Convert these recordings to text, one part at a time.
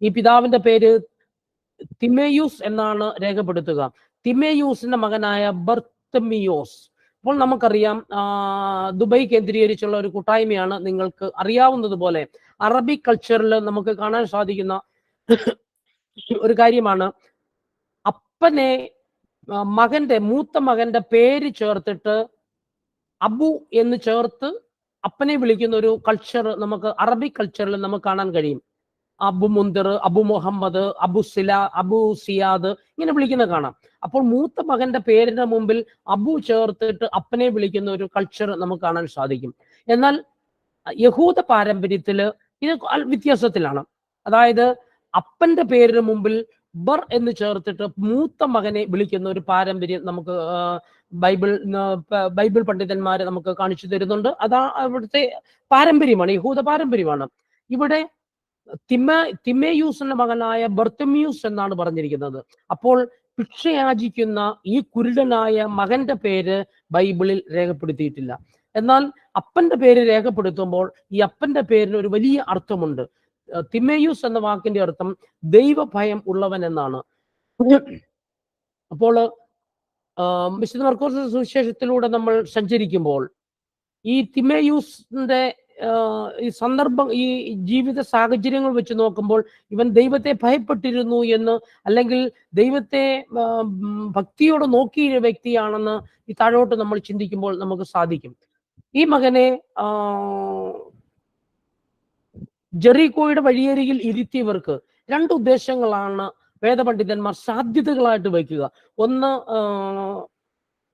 ഈ പിതാവിന്റെ പേര് തിമേയൂസ് എന്നാണ് രേഖപ്പെടുത്തുക. തിമേയൂസിന്റെ മകനായ ബർത്തമിയോസ്. അപ്പോൾ നമുക്കറിയാം ദുബായ് കേന്ദ്രീകരിച്ചുള്ള ഒരു കൂട്ടായ്മയാണ്. നിങ്ങൾക്ക് അറിയാവുന്നതുപോലെ അറബിക് കൾച്ചറിൽ നമുക്ക് കാണാൻ സാധിക്കുന്ന ഒരു കാര്യമാണ്, അപ്പനെ മൂത്ത മകന്റെ പേര് ചേർത്തിട്ട് അബു എന്ന് ചേർത്ത് അപ്പനെ വിളിക്കുന്ന ഒരു കൾച്ചർ നമുക്ക് അറബിക് കൾച്ചറിൽ നമുക്ക് കാണാൻ കഴിയും. അബു മുന്തിർ, അബു മുഹമ്മദ്, അബു സിയാദ് ഇങ്ങനെ വിളിക്കുന്ന കാണാം. അപ്പോൾ മൂത്ത മകന്റെ പേരിന്റെ മുമ്പിൽ അബു ചേർത്തിട്ട് അപ്പനെ വിളിക്കുന്ന ഒരു കൾച്ചർ നമുക്ക് കാണാൻ സാധിക്കും. എന്നാൽ യഹൂദ പാരമ്പര്യത്തില് ഇത് വ്യത്യാസത്തിലാണ്. അതായത് അപ്പന്റെ പേരിന് മുമ്പിൽ ബർ എന്ന് ചേർത്തിട്ട് മൂത്ത മകനെ വിളിക്കുന്ന ഒരു പാരമ്പര്യം നമുക്ക് ബൈബിൾ പണ്ഡിതന്മാര് നമുക്ക് കാണിച്ചു തരുന്നുണ്ട്. അതാ അവിടുത്തെ പാരമ്പര്യമാണ്, യഹൂദ പാരമ്പര്യമാണ്. ഇവിടെ തിമേയൂസിന്റെ മകനായ ബർത്തമ്യൂസ് എന്നാണ് പറഞ്ഞിരിക്കുന്നത്. അപ്പോൾ ഭിക്ഷയാചിക്കുന്ന ഈ കുരുടനായ മകന്റെ പേര് ബൈബിളിൽ രേഖപ്പെടുത്തിയിട്ടില്ല. എന്നാൽ അപ്പന്റെ പേര് രേഖപ്പെടുത്തുമ്പോൾ ഈ അപ്പന്റെ പേരിന് ഒരു വലിയ അർത്ഥമുണ്ട്. തിമേയൂസ് എന്ന വാക്കിന്റെ അർത്ഥം ദൈവഭയം ഉള്ളവൻ എന്നാണ്. അപ്പോൾ വിശുദ്ധ മർക്കോസ് സുവിശേഷത്തിലൂടെ നമ്മൾ സഞ്ചരിക്കുമ്പോൾ ഈ തിമേയൂസിന്റെ ഈ സന്ദർഭം, ഈ ജീവിത സാഹചര്യങ്ങൾ വെച്ച് നോക്കുമ്പോൾ ഇവൻ ദൈവത്തെ ഭയപ്പെട്ടിരുന്നു എന്ന്, അല്ലെങ്കിൽ ദൈവത്തെ ഭക്തിയോടെ നോക്കിയ വ്യക്തിയാണെന്ന് ഈ താഴോട്ട് നമ്മൾ ചിന്തിക്കുമ്പോൾ നമുക്ക് സാധിക്കും. ഈ മകനെ ജെറിക്കോയുടെ വഴിയരികിൽ ഇരുത്തിയവർക്ക് രണ്ട് ഉദ്ദേശങ്ങളാണ് വേദപണ്ഡിതന്മാർ സാധ്യതകളായിട്ട് വയ്ക്കുക.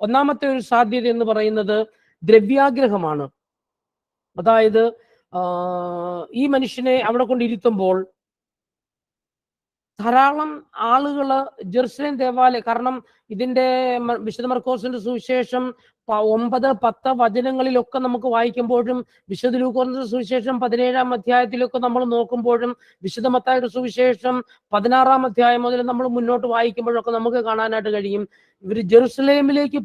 ഒന്നാമത്തെ ഒരു സാധ്യത എന്ന് പറയുന്നത് ദ്രവ്യാഗ്രഹമാണ്. അതായത് ഈ മനുഷ്യനെ അവിടെ കൊണ്ടിരുത്തുമ്പോൾ ധാരാളം ആളുകള് ജെറുസലേം ദേവാലയം, കാരണം ഇതിന്റെ വിശുദ്ധ മർക്കോസിന്റെ സുവിശേഷം 9, 10 വചനങ്ങളിലൊക്കെ നമുക്ക് വായിക്കുമ്പോഴും, വിശുദ്ധ ലൂക്കോസിന്റെ സുവിശേഷം 17-ാം അധ്യായത്തിലൊക്കെ നമ്മൾ നോക്കുമ്പോഴും, വിശുദ്ധ മത്തായിയുടെ സുവിശേഷം 16-ാം അധ്യായം മുതൽ നമ്മൾ മുന്നോട്ട് വായിക്കുമ്പോഴൊക്കെ നമുക്ക് കാണാനായിട്ട് കഴിയും, ഇവർ ജെറുസലേമിലേക്ക്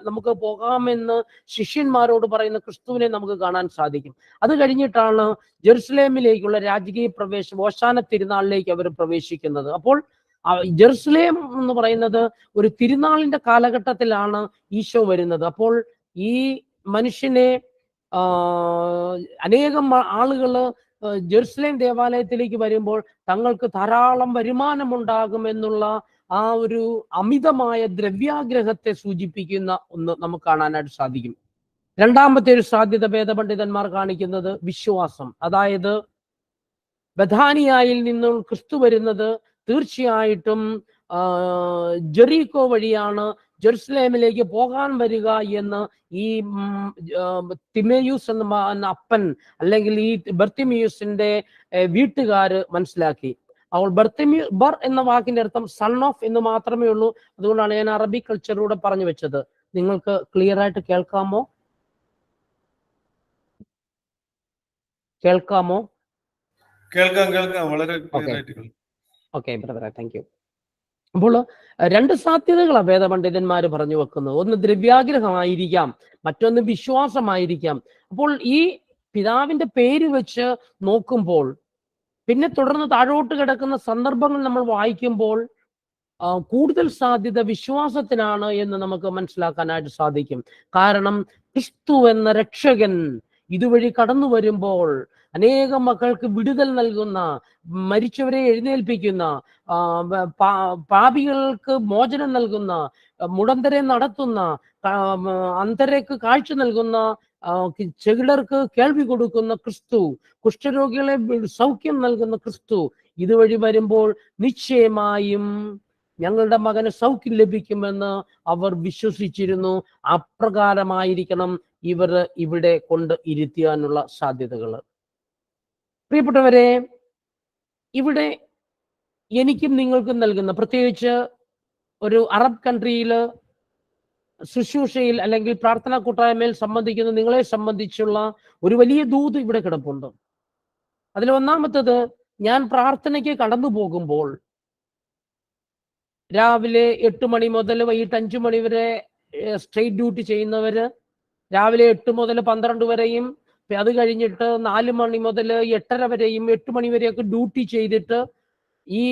നമുക്ക് പോകാമെന്ന് ശിഷ്യന്മാരോട് പറയുന്ന ക്രിസ്തുവിനെ നമുക്ക് കാണാൻ സാധിക്കും. അത് കഴിഞ്ഞിട്ടാണ് ജെറുസലേമിലേക്കുള്ള രാജകീയ പ്രവേശം, ഓശാന തിരുനാളിലേക്ക് അവർ പ്രവേശിക്കുന്നത്. അപ്പോൾ ജെറുസലേം എന്ന് പറയുന്നത് ഒരു തിരുനാളിന്റെ കാലഘട്ടത്തിലാണ് ഈശോ വരുന്നത്. അപ്പോൾ ഈ മനുഷ്യനെ അനേകം ആളുകള് ജെറുസലേം ദേവാലയത്തിലേക്ക് വരുമ്പോൾ തങ്ങൾക്ക് ധാരാളം വരുമാനമുണ്ടാകുമെന്നുള്ള ആ ഒരു അമിതമായ ദ്രവ്യാഗ്രഹത്തെ സൂചിപ്പിക്കുന്ന ഒന്ന് നമുക്ക് കാണാനായിട്ട് സാധിക്കും. രണ്ടാമത്തെ ഒരു സാധ്യത വേദപണ്ഡിതന്മാർ കാണിക്കുന്നത് വിശ്വാസം. അതായത് ബഥാനിയായിൽ നിന്നും ക്രിസ്തു വരുന്നത് തീർച്ചയായിട്ടും ജെറിക്കോ വഴിയാണ് ജെറുസലേമിലേക്ക് പോകാൻ വരിക എന്ന് ഈ തിമേയൂസ് എന്ന അപ്പൻ, അല്ലെങ്കിൽ ഈ ബർത്തിമിയൂസിന്റെ വീട്ടുകാര് മനസ്സിലാക്കി. അപ്പോൾ ബർ എന്ന വാക്കിന്റെ അർത്ഥം സൺ ഓഫ് എന്ന് മാത്രമേ ഉള്ളൂ. അതുകൊണ്ടാണ് ഞാൻ അറബിക് കൾച്ചറിലൂടെ പറഞ്ഞു വെച്ചത്. നിങ്ങൾക്ക് ക്ലിയർ ആയിട്ട് കേൾക്കാമോ? കേൾക്കാം വളരെ ഓക്കെ ബ്രദറെ, താങ്ക് യു. അപ്പോൾ രണ്ട് സാധ്യതകളാണ് വേദപണ്ഡിതന്മാർ പറഞ്ഞു വെക്കുന്നത്. ഒന്ന് ദ്രവ്യാഗ്രഹമായിരിക്കാം, മറ്റൊന്ന് വിശ്വാസമായിരിക്കാം. അപ്പോൾ ഈ പിതാവിന്റെ പേര് വെച്ച് നോക്കുമ്പോൾ, പിന്നെ തുടർന്ന് താഴോട്ട് കിടക്കുന്ന സന്ദർഭങ്ങൾ നമ്മൾ വായിക്കുമ്പോൾ കൂടുതൽ സാധ്യത വിശ്വാസത്തിനാണ് എന്ന് നമുക്ക് മനസ്സിലാക്കാനായിട്ട് സാധിക്കും. കാരണം ക്രിസ്തു എന്ന രക്ഷകൻ ഇതുവഴി കടന്നു വരുമ്പോൾ അനേകം മക്കൾക്ക് വിടുതൽ നൽകുന്ന, മരിച്ചവരെ എഴുന്നേൽപ്പിക്കുന്ന, പാപികൾക്ക് മോചനം നൽകുന്ന, മുടന്തരെ നടത്തുന്ന, അന്ധരക്ക് കാഴ്ച നൽകുന്ന, ചെകിടർക്ക് കേൾവി കൊടുക്കുന്ന ക്രിസ്തു, കുഷ്ഠരോഗികളെ സൗഖ്യം നൽകുന്ന ക്രിസ്തു ഇതുവഴി വരുമ്പോൾ നിശ്ചയമായും ഞങ്ങളുടെ മകന് സൗഖ്യം ലഭിക്കുമെന്ന് അവർ വിശ്വസിച്ചിരുന്നു. അപ്രകാരമായിരിക്കണം ഇവർ ഇവിടെ കൊണ്ട് ഇരുത്താനുള്ള സാധ്യതകൾ. പ്രിയപ്പെട്ടവരെ, ഇവിടെ എനിക്കും നിങ്ങൾക്കും നൽകുന്ന, പ്രത്യേകിച്ച് ഒരു അറബ് കൺട്രിയിൽ ശുശ്രൂഷയിൽ അല്ലെങ്കിൽ പ്രാർത്ഥനാ കൂട്ടായ്മയിൽ സംബന്ധിക്കുന്ന നിങ്ങളെ സംബന്ധിച്ചുള്ള ഒരു വലിയ ദൂത് ഇവിടെ കിടപ്പുണ്ട്. അതിൽ ഒന്നാമത്തത്, ഞാൻ പ്രാർത്ഥനയ്ക്ക് കടന്നു പോകുമ്പോൾ രാവിലെ 8 മണി മുതൽ വൈകിട്ട് 5 മണി വരെ സ്ട്രെയിറ്റ് ഡ്യൂട്ടി ചെയ്യുന്നവര്, രാവിലെ 8 മുതൽ 12 വരെയും, അത് കഴിഞ്ഞിട്ട് 4 മണി മുതൽ 8:30 വരെയും 8 മണി വരെയൊക്കെ ഡ്യൂട്ടി ചെയ്തിട്ട് ഈ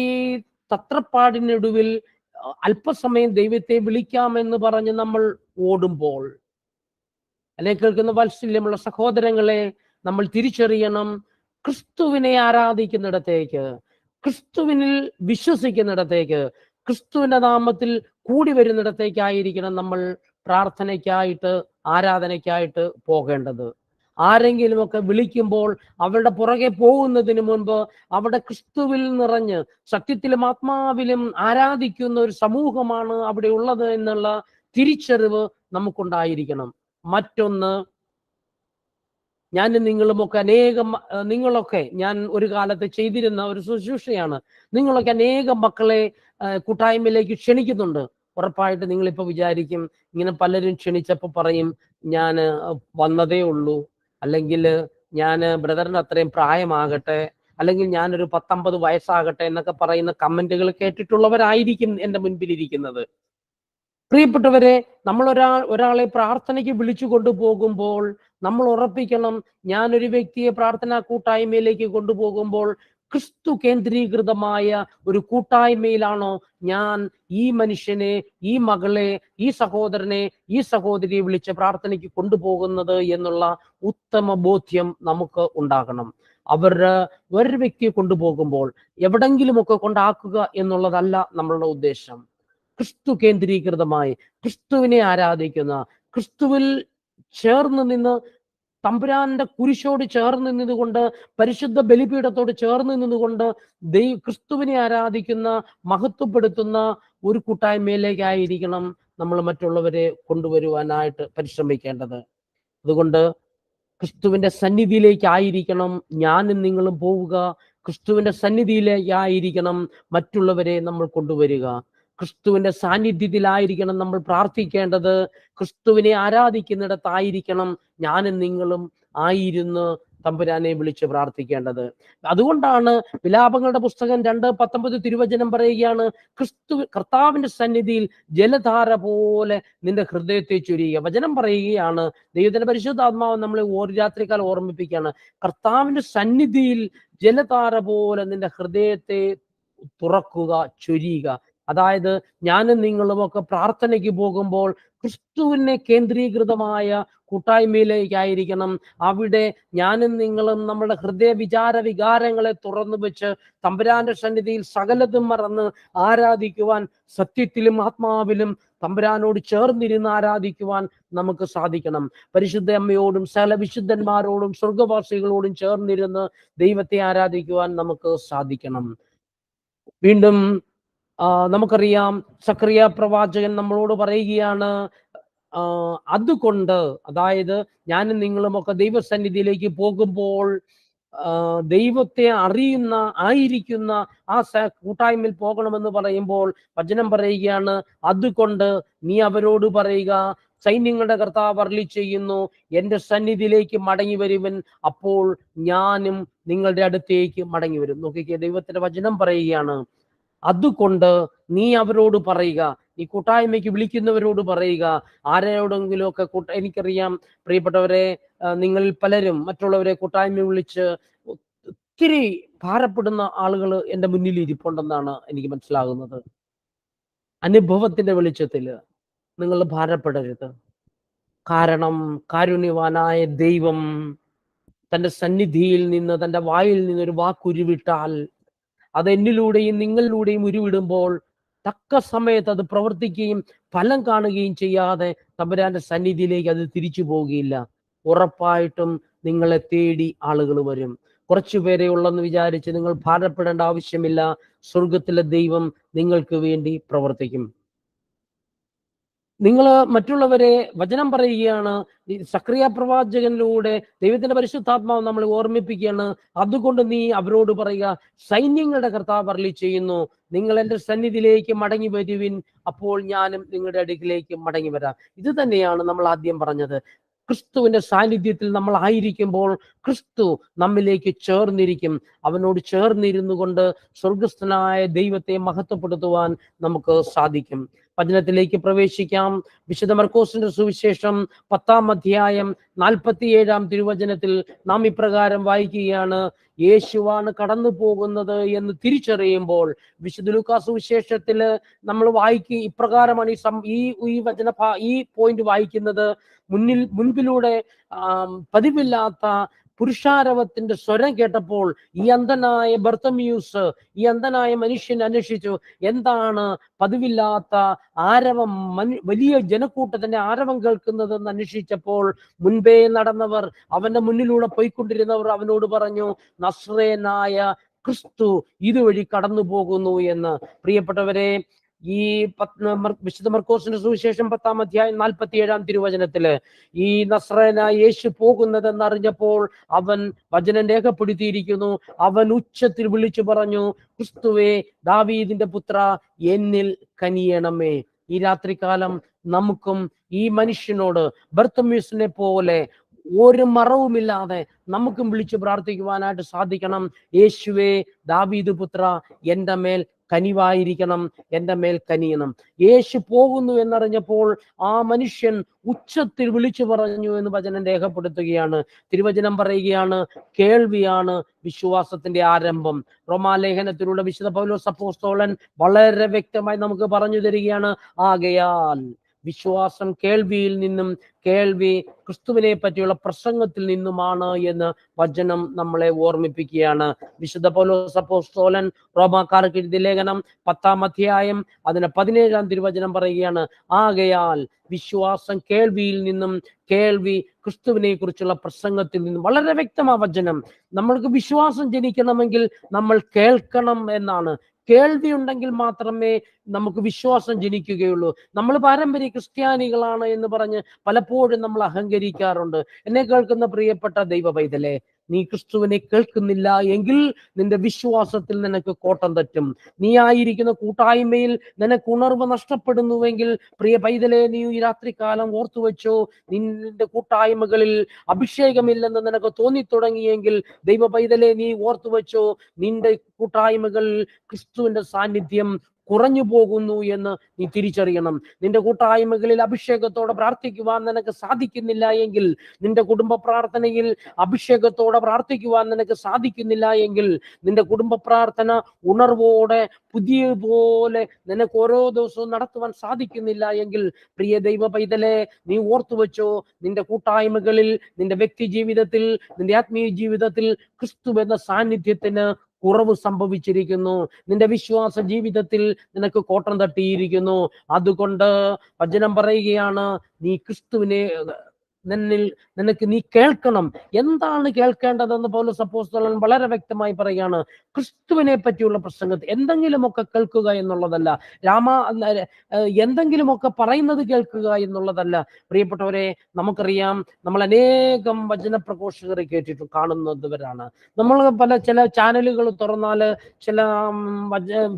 തത്രപ്പാടിനൊടുവിൽ അല്പസമയം ദൈവത്തെ വിളിക്കാമെന്ന് പറഞ്ഞ് നമ്മൾ ഓടുമ്പോൾ, അല്ലെ കേൾക്കുന്ന വാത്സല്യമുള്ള സഹോദരങ്ങളെ, നമ്മൾ തിരിച്ചറിയണം, ക്രിസ്തുവിനെ ആരാധിക്കുന്നിടത്തേക്ക്, ക്രിസ്തുവിനിൽ വിശ്വസിക്കുന്നിടത്തേക്ക്, ക്രിസ്തുവിന്റെ നാമത്തിൽ കൂടി വരുന്നിടത്തേക്കായിരിക്കണം നമ്മൾ പ്രാർത്ഥനയ്ക്കായിട്ട്, ആരാധനയ്ക്കായിട്ട് പോകേണ്ടത്. ആരെങ്കിലുമൊക്കെ വിളിക്കുമ്പോൾ അവരുടെ പുറകെ പോകുന്നതിന് മുൻപ് അവിടെ ക്രിസ്തുവിൽ നിറഞ്ഞ് സത്യത്തിലും ആത്മാവിലും ആരാധിക്കുന്ന ഒരു സമൂഹമാണ് അവിടെ ഉള്ളത് എന്നുള്ള തിരിച്ചറിവ് നമുക്കുണ്ടായിരിക്കണം. മറ്റൊന്ന്, ഞാനും നിങ്ങളുമൊക്കെ നിങ്ങളൊക്കെ, ഞാൻ ഒരു കാലത്ത് ചെയ്തിരുന്ന ഒരു ശുശ്രൂഷയാണ്. നിങ്ങളൊക്കെ അനേകം മക്കളെ കൂട്ടായ്മയിലേക്ക് ക്ഷണിക്കുന്നുണ്ട്. ഉറപ്പായിട്ട് നിങ്ങളിപ്പോൾ വിചാരിക്കും, ഇങ്ങനെ പലരും ക്ഷണിച്ചപ്പോൾ പറയും, ഞാൻ വന്നതേ ഉള്ളൂ, അല്ലെങ്കിൽ ഞാൻ ബ്രദറിന് അത്രയും പ്രായമാകട്ടെ, അല്ലെങ്കിൽ ഞാനൊരു 19 വയസ്സാകട്ടെ എന്നൊക്കെ പറയുന്ന കമന്റുകൾ കേട്ടിട്ടുള്ളവരായിരിക്കും എൻ്റെ മുൻപിലിരിക്കുന്നത്. പ്രിയപ്പെട്ടവരെ, നമ്മൾ ഒരാളെ പ്രാർത്ഥനയ്ക്ക് വിളിച്ചു കൊണ്ടുപോകുമ്പോൾ നമ്മൾ ഉറപ്പിക്കണം, ഞാനൊരു വ്യക്തിയെ പ്രാർത്ഥനാ കൂട്ടായ്മയിലേക്ക് കൊണ്ടുപോകുമ്പോൾ ക്രിസ്തു കേന്ദ്രീകൃതമായ ഒരു കൂട്ടായ്മയിലാണോ ഞാൻ ഈ മനുഷ്യനെ, ഈ മകളെ, ഈ സഹോദരനെ, ഈ സഹോദരിയെ വിളിച്ച് പ്രാർത്ഥനയ്ക്ക് കൊണ്ടുപോകുന്നത് എന്നുള്ള ഉത്തമ ബോധ്യം നമുക്ക് ഉണ്ടാകണം. ഒരു വ്യക്തിയെ കൊണ്ടുപോകുമ്പോൾ എവിടെങ്കിലുമൊക്കെ കൊണ്ടാക്കുക എന്നുള്ളതല്ല നമ്മളുടെ ഉദ്ദേശം. ക്രിസ്തു കേന്ദ്രീകൃതമായി ക്രിസ്തുവിനെ ആരാധിക്കുന്ന, ക്രിസ്തുവിൽ ചേർന്ന് നിന്ന്, തമ്പുരാന്റെ കുരിശോട് ചേർന്ന് നിന്നുകൊണ്ട്, പരിശുദ്ധ ബലിപീഠത്തോട് ചേർന്ന് നിന്നുകൊണ്ട് ക്രിസ്തുവിനെ ആരാധിക്കുന്ന, മഹത്വപ്പെടുത്തുന്ന ഒരു കൂട്ടായ്മയിലേക്കായിരിക്കണം നമ്മൾ മറ്റുള്ളവരെ കൊണ്ടുവരുവാനായിട്ട് പരിശ്രമിക്കേണ്ടത്. അതുകൊണ്ട് ക്രിസ്തുവിന്റെ സന്നിധിയിലേക്കായിരിക്കണം ഞാനും നിങ്ങളും പോവുക. ക്രിസ്തുവിന്റെ സന്നിധിയിലേക്കായിരിക്കണം മറ്റുള്ളവരെ നമ്മൾ കൊണ്ടുവരിക. ക്രിസ്തുവിന്റെ സാന്നിധ്യത്തിലായിരിക്കണം നമ്മൾ പ്രാർത്ഥിക്കേണ്ടത്. ക്രിസ്തുവിനെ ആരാധിക്കുന്നിടത്തായിരിക്കണം ഞാനും നിങ്ങളും ആയിരുന്നു തമ്പുരാനെ വിളിച്ച് പ്രാർത്ഥിക്കേണ്ടത്. അതുകൊണ്ടാണ് വിലാപങ്ങളുടെ പുസ്തകം 2:19 തിരുവചനം പറയുകയാണ്, കർത്താവിന്റെ സന്നിധിയിൽ ജലധാര പോലെ നിന്റെ ഹൃദയത്തെ ചൊരിയുക. വചനം പറയുകയാണ്, ദൈവത്തിന്റെ പരിശുദ്ധാത്മാവ് നമ്മളെ രാത്രികാലം ഓർമ്മിപ്പിക്കുകയാണ്, കർത്താവിന്റെ സന്നിധിയിൽ ജലധാര പോലെ നിന്റെ ഹൃദയത്തെ തുറക്കുക, ചൊരിയുക. അതായത് ഞാനും നിങ്ങളുമൊക്കെ പ്രാർത്ഥനയ്ക്ക് പോകുമ്പോൾ ക്രിസ്തുവിനെ കേന്ദ്രീകൃതമായ കൂട്ടായ്മയിലേക്കായിരിക്കണം. അവിടെ ഞാനും നിങ്ങളും നമ്മുടെ ഹൃദയ വികാരങ്ങളെ തുറന്നു വെച്ച് തമ്പുരാന്റെ സന്നിധിയിൽ സകലതും മറന്ന് ആരാധിക്കുവാൻ, സത്യത്തിലും ആത്മാവിലും തമ്പുരാനോട് ചേർന്നിരുന്ന് ആരാധിക്കുവാൻ നമുക്ക് സാധിക്കണം. പരിശുദ്ധ അമ്മയോടും സകല വിശുദ്ധന്മാരോടും സ്വർഗവാസികളോടും ചേർന്നിരുന്ന് ദൈവത്തെ ആരാധിക്കുവാൻ നമുക്ക് സാധിക്കണം. വീണ്ടും നമുക്കറിയാം, സക്കറിയ പ്രവാചകൻ നമ്മളോട് പറയുകയാണ്, അതുകൊണ്ട്, അതായത് ഞാനും നിങ്ങളുമൊക്കെ ദൈവസന്നിധിയിലേക്ക് പോകുമ്പോൾ ദൈവത്തെ ആയിരിക്കുന്ന ആ കൂട്ടായ്മയിൽ പോകണമെന്ന് പറയുമ്പോൾ വചനം പറയുകയാണ്, അതുകൊണ്ട് നീ അവരോട് പറയുക, സൈന്യങ്ങളുടെ കർത്താവ് അരുളി ചെയ്യുന്നു, എന്റെ സന്നിധിയിലേക്ക് മടങ്ങി വരുവൻ, അപ്പോൾ ഞാനും നിങ്ങളുടെ അടുത്തേക്ക് മടങ്ങി വരും. നോക്കിക്കേ, ദൈവത്തിന്റെ വചനം പറയുകയാണ്, അതുകൊണ്ട് നീ അവരോട് പറയുക. ഈ കൂട്ടായ്മയ്ക്ക് വിളിക്കുന്നവരോട് പറയുക. ആരോടെങ്കിലും ഒക്കെ എനിക്കറിയാം പ്രിയപ്പെട്ടവരെ, നിങ്ങളിൽ പലരും മറ്റുള്ളവരെ കൂട്ടായ്മ വിളിച്ച് ഒത്തിരി ഭാരപ്പെടുന്ന ആളുകൾ എൻ്റെ മുന്നിൽ ഇരിപ്പുണ്ടെന്നാണ് എനിക്ക് മനസ്സിലാകുന്നത്. അനുഭവത്തിന്റെ വെളിച്ചത്തിൽ നിങ്ങൾ ഭാരപ്പെടരുത്. കാരണം കാരുണ്യവാനായ ദൈവം തന്റെ സന്നിധിയിൽ നിന്ന്, തന്റെ വായിൽ നിന്നൊരു വാക്കുരുവിട്ടാൽ അത് എന്നിലൂടെയും നിങ്ങളിലൂടെയും ഉരുവിടുമ്പോൾ തക്ക സമയത്ത് അത് പ്രവർത്തിക്കുകയും ഫലം കാണുകയും ചെയ്യാതെ തമ്പുരാന്റെ സന്നിധിയിലേക്ക് അത് തിരിച്ചു പോവുകയില്ല. ഉറപ്പായിട്ടും നിങ്ങളെ തേടി ആളുകൾ വരും. കുറച്ചു പേരെ ഉള്ളെന്ന് വിചാരിച്ച് നിങ്ങൾ ഭാരപ്പെടേണ്ട ആവശ്യമില്ല. സ്വർഗത്തിലെ ദൈവം നിങ്ങൾക്ക് വേണ്ടി പ്രവർത്തിക്കും. നിങ്ങൾ മറ്റുള്ളവരെ, വചനം പറയുകയാണ്, സക്കറിയ പ്രവാചകനിലൂടെ ദൈവത്തിന്റെ പരിശുദ്ധാത്മാവ് നമ്മൾ ഓർമ്മിപ്പിക്കുകയാണ്, അതുകൊണ്ട് നീ അവരോട് പറയുക, സൈന്യങ്ങളുടെ കർത്താവ് അരുളി ചെയ്യുന്നു, നിങ്ങൾ എൻ്റെ സന്നിധിയിലേക്ക് മടങ്ങി വരുവിൻ, അപ്പോൾ ഞാനും നിങ്ങളുടെ അടുക്കിലേക്ക് മടങ്ങി വരാം. ഇത് തന്നെയാണ് നമ്മൾ ആദ്യം പറഞ്ഞത്. ക്രിസ്തുവിന്റെ സാന്നിധ്യത്തിൽ നമ്മൾ ആയിരിക്കുമ്പോൾ ക്രിസ്തു നമ്മിലേക്ക് ചേർന്നിരിക്കും. അവനോട് ചേർന്നിരുന്നു കൊണ്ട് സ്വർഗസ്ഥനായ ദൈവത്തെ മഹത്വപ്പെടുത്തുവാൻ നമുക്ക് സാധിക്കും. വചനത്തിലേക്ക് പ്രവേശിക്കാം. വിശുദ്ധ മർക്കോസിന്റെ സുവിശേഷം 10-ാം അധ്യായം 47-ാം തിരുവചനത്തിൽ നാം ഇപ്രകാരം വായിക്കുകയാണ്: യേശുവാണ് കടന്നു പോകുന്നത് എന്ന് തിരിച്ചറിയുമ്പോൾ, വിശുദ്ധ ലൂക്കാ സുവിശേഷത്തില് നമ്മൾ ഇപ്രകാരമാണ് ഈ പോയിന്റ് വായിക്കുന്നത്. മുൻപിലൂടെ പതിവില്ലാത്ത പുരുഷാരവത്തിന്റെ സ്വരം കേട്ടപ്പോൾ ഈ അന്ധനായ ബർത്തമിയൂസ്, ഈ അന്ധനായ മനുഷ്യൻ അന്വേഷിച്ചു, എന്താണ് പതിവില്ലാത്ത ആരവം, വലിയ ജനക്കൂട്ടത്തിന്റെ ആരവം കേൾക്കുന്നതെന്ന് അന്വേഷിച്ചപ്പോൾ മുൻപേ നടന്നവർ, അവന്റെ മുന്നിലൂടെ പോയിക്കൊണ്ടിരുന്നവർ അവനോട് പറഞ്ഞു, നസ്രയനായ ക്രിസ്തു ഇതുവഴി കടന്നു പോകുന്നു എന്ന്. പ്രിയപ്പെട്ടവരെ, ഈ വിശുദ്ധ മർക്കോസിന്റെ സുവിശേഷം 10-ാം അധ്യായം 47-ാം തിരുവചനത്തില് ഈ നസ്രയനായ യേശു പോകുന്നതെന്ന് അറിഞ്ഞപ്പോൾ അവൻ വചനം രേഖപ്പെടുത്തിയിരിക്കുന്നു. അവൻ ഉച്ചത്തിൽ വിളിച്ചു പറഞ്ഞു, ക്രിസ്തുവേ, ദാവീദിന്റെ പുത്ര, എന്നിൽ കനിയണമേ. ഈ രാത്രികാലം നമുക്കും ഈ മനുഷ്യനോട്, ബർത്തമ്യൂസിനെ പോലെ ഒരു മറവുമില്ലാതെ നമുക്കും വിളിച്ചു പ്രാർത്ഥിക്കുവാനായിട്ട് സാധിക്കണം. യേശുവേ, ദാവീദ് പുത്ര, എൻ്റെ മേൽ കനിവായിരിക്കണം, എൻ്റെ മേൽ കനിയണം. യേശു പോകുന്നു എന്നറിഞ്ഞപ്പോൾ ആ മനുഷ്യൻ ഉച്ചത്തിൽ വിളിച്ചു പറഞ്ഞു എന്ന് വചനം രേഖപ്പെടുത്തുകയാണ്. തിരുവചനം പറയുകയാണ്, കേൾവിയാണ് വിശ്വാസത്തിന്റെ ആരംഭം. റോമാലേഖനത്തിലൂടെ വിശുദ്ധ പൗലോസ് അപ്പോസ്തലൻ വളരെ വ്യക്തമായി നമുക്ക് പറഞ്ഞു തരികയാണ്, ആകയാൽ വിശ്വാസം കേൾവിയിൽ നിന്നും, കേൾവി ക്രിസ്തുവിനെ പറ്റിയുള്ള പ്രസംഗത്തിൽ നിന്നുമാണ് എന്ന് വചനം നമ്മളെ ഓർമ്മിപ്പിക്കുകയാണ്. വിശുദ്ധ പൗലോസ് അപ്പോസ്തലൻ റോമാക്കാർക്ക് എഴുതിയ ലേഖനം 10-ാം അധ്യായം അതിന് 17-ാം തിരുവചനം പറയുകയാണ്, ആകയാൽ വിശ്വാസം കേൾവിയിൽ നിന്നും, കേൾവി ക്രിസ്തുവിനെ കുറിച്ചുള്ള പ്രസംഗത്തിൽ നിന്നും. വളരെ വ്യക്തമായ വചനം. നമ്മൾക്ക് വിശ്വാസം ജനിക്കണമെങ്കിൽ നമ്മൾ കേൾക്കണം എന്നാണ്. കേൾവി ഉണ്ടെങ്കിൽ മാത്രമേ നമുക്ക് വിശ്വാസം ജനിക്കുകയുള്ളൂ. നമ്മൾ പാരമ്പര്യ ക്രിസ്ത്യാനികളാണ് എന്ന് പറഞ്ഞ് പലപ്പോഴും നമ്മൾ അഹങ്കരിക്കാറുണ്ട്. എന്നെ കേൾക്കുന്ന പ്രിയപ്പെട്ട ദൈവ പൈതലേ, നീ ക്രിസ്തുവിനെ കേൾക്കുന്നില്ല എങ്കിൽ നിന്റെ വിശ്വാസത്തിൽ നിനക്ക് കോട്ടം തട്ടും. നീ ആയിരിക്കുന്ന കൂട്ടായ്മയിൽ നിനക്ക് ഉണർവ് നഷ്ടപ്പെടുന്നുവെങ്കിൽ പ്രിയ പൈതലേ, നീ ഈ രാത്രികാലം ഓർത്തു വെച്ചോ, നിന്റെ കൂട്ടായ്മകളിൽ അഭിഷേകമില്ലെന്ന് നിനക്ക് തോന്നി തുടങ്ങിയെങ്കിൽ ദൈവ പൈതലേ, നീ ഓർത്തു വെച്ചോ, നിന്റെ കൂട്ടായ്മകളിൽ ക്രിസ്തുവിന്റെ സാന്നിധ്യം കുറഞ്ഞു പോകുന്നു എന്ന് നീ തിരിച്ചറിയണം. നിന്റെ കൂട്ടായ്മകളിൽ അഭിഷേകത്തോടെ പ്രാർത്ഥിക്കുവാൻ നിനക്ക് സാധിക്കുന്നില്ല എങ്കിൽ, നിന്റെ കുടുംബ പ്രാർത്ഥനയിൽ അഭിഷേകത്തോടെ പ്രാർത്ഥിക്കുവാൻ നിനക്ക് സാധിക്കുന്നില്ല എങ്കിൽ, നിന്റെ കുടുംബ പ്രാർത്ഥന ഉണർവോടെ പുതിയതുപോലെ നിനക്ക് ഓരോ ദിവസവും നടത്തുവാൻ സാധിക്കുന്നില്ല എങ്കിൽ, പ്രിയ ദൈവ പൈതലേ, നീ ഓർത്തു വെച്ചോ, നിന്റെ കൂട്ടായ്മകളിൽ, നിന്റെ വ്യക്തി ജീവിതത്തിൽ, നിന്റെ ആത്മീയ ജീവിതത്തിൽ ക്രിസ്തു എന്ന സാന്നിധ്യത്തിന് കുറവ് സംഭവിച്ചിരിക്കുന്നു. നിന്റെ വിശ്വാസ ജീവിതത്തിൽ നിനക്ക് കോട്ടം തട്ടിയിരിക്കുന്നു. അതുകൊണ്ട് വചനം പറയുകയാണ്, നീ ക്രിസ്തുവിനെ നിനക്ക് നീ കേൾക്കണം. എന്താണ് കേൾക്കേണ്ടതെന്ന് പൗലോസ് അപ്പോസ്തലൻ വളരെ വ്യക്തമായി പറയുകയാണ്. ക്രിസ്തുവിനെ പറ്റിയുള്ള പ്രസംഗത്തിൽ എന്തെങ്കിലുമൊക്കെ കേൾക്കുക എന്നുള്ളതല്ല, എന്തെങ്കിലുമൊക്കെ പറയുന്നത് കേൾക്കുക എന്നുള്ളതല്ല. പ്രിയപ്പെട്ടവരെ, നമുക്കറിയാം, നമ്മൾ അനേകം വചനപ്രഘോഷകരെ കേട്ടിട്ട് കാണുന്നവരാണ്. നമ്മൾ ചില ചാനലുകൾ തുറന്നാല്, ചില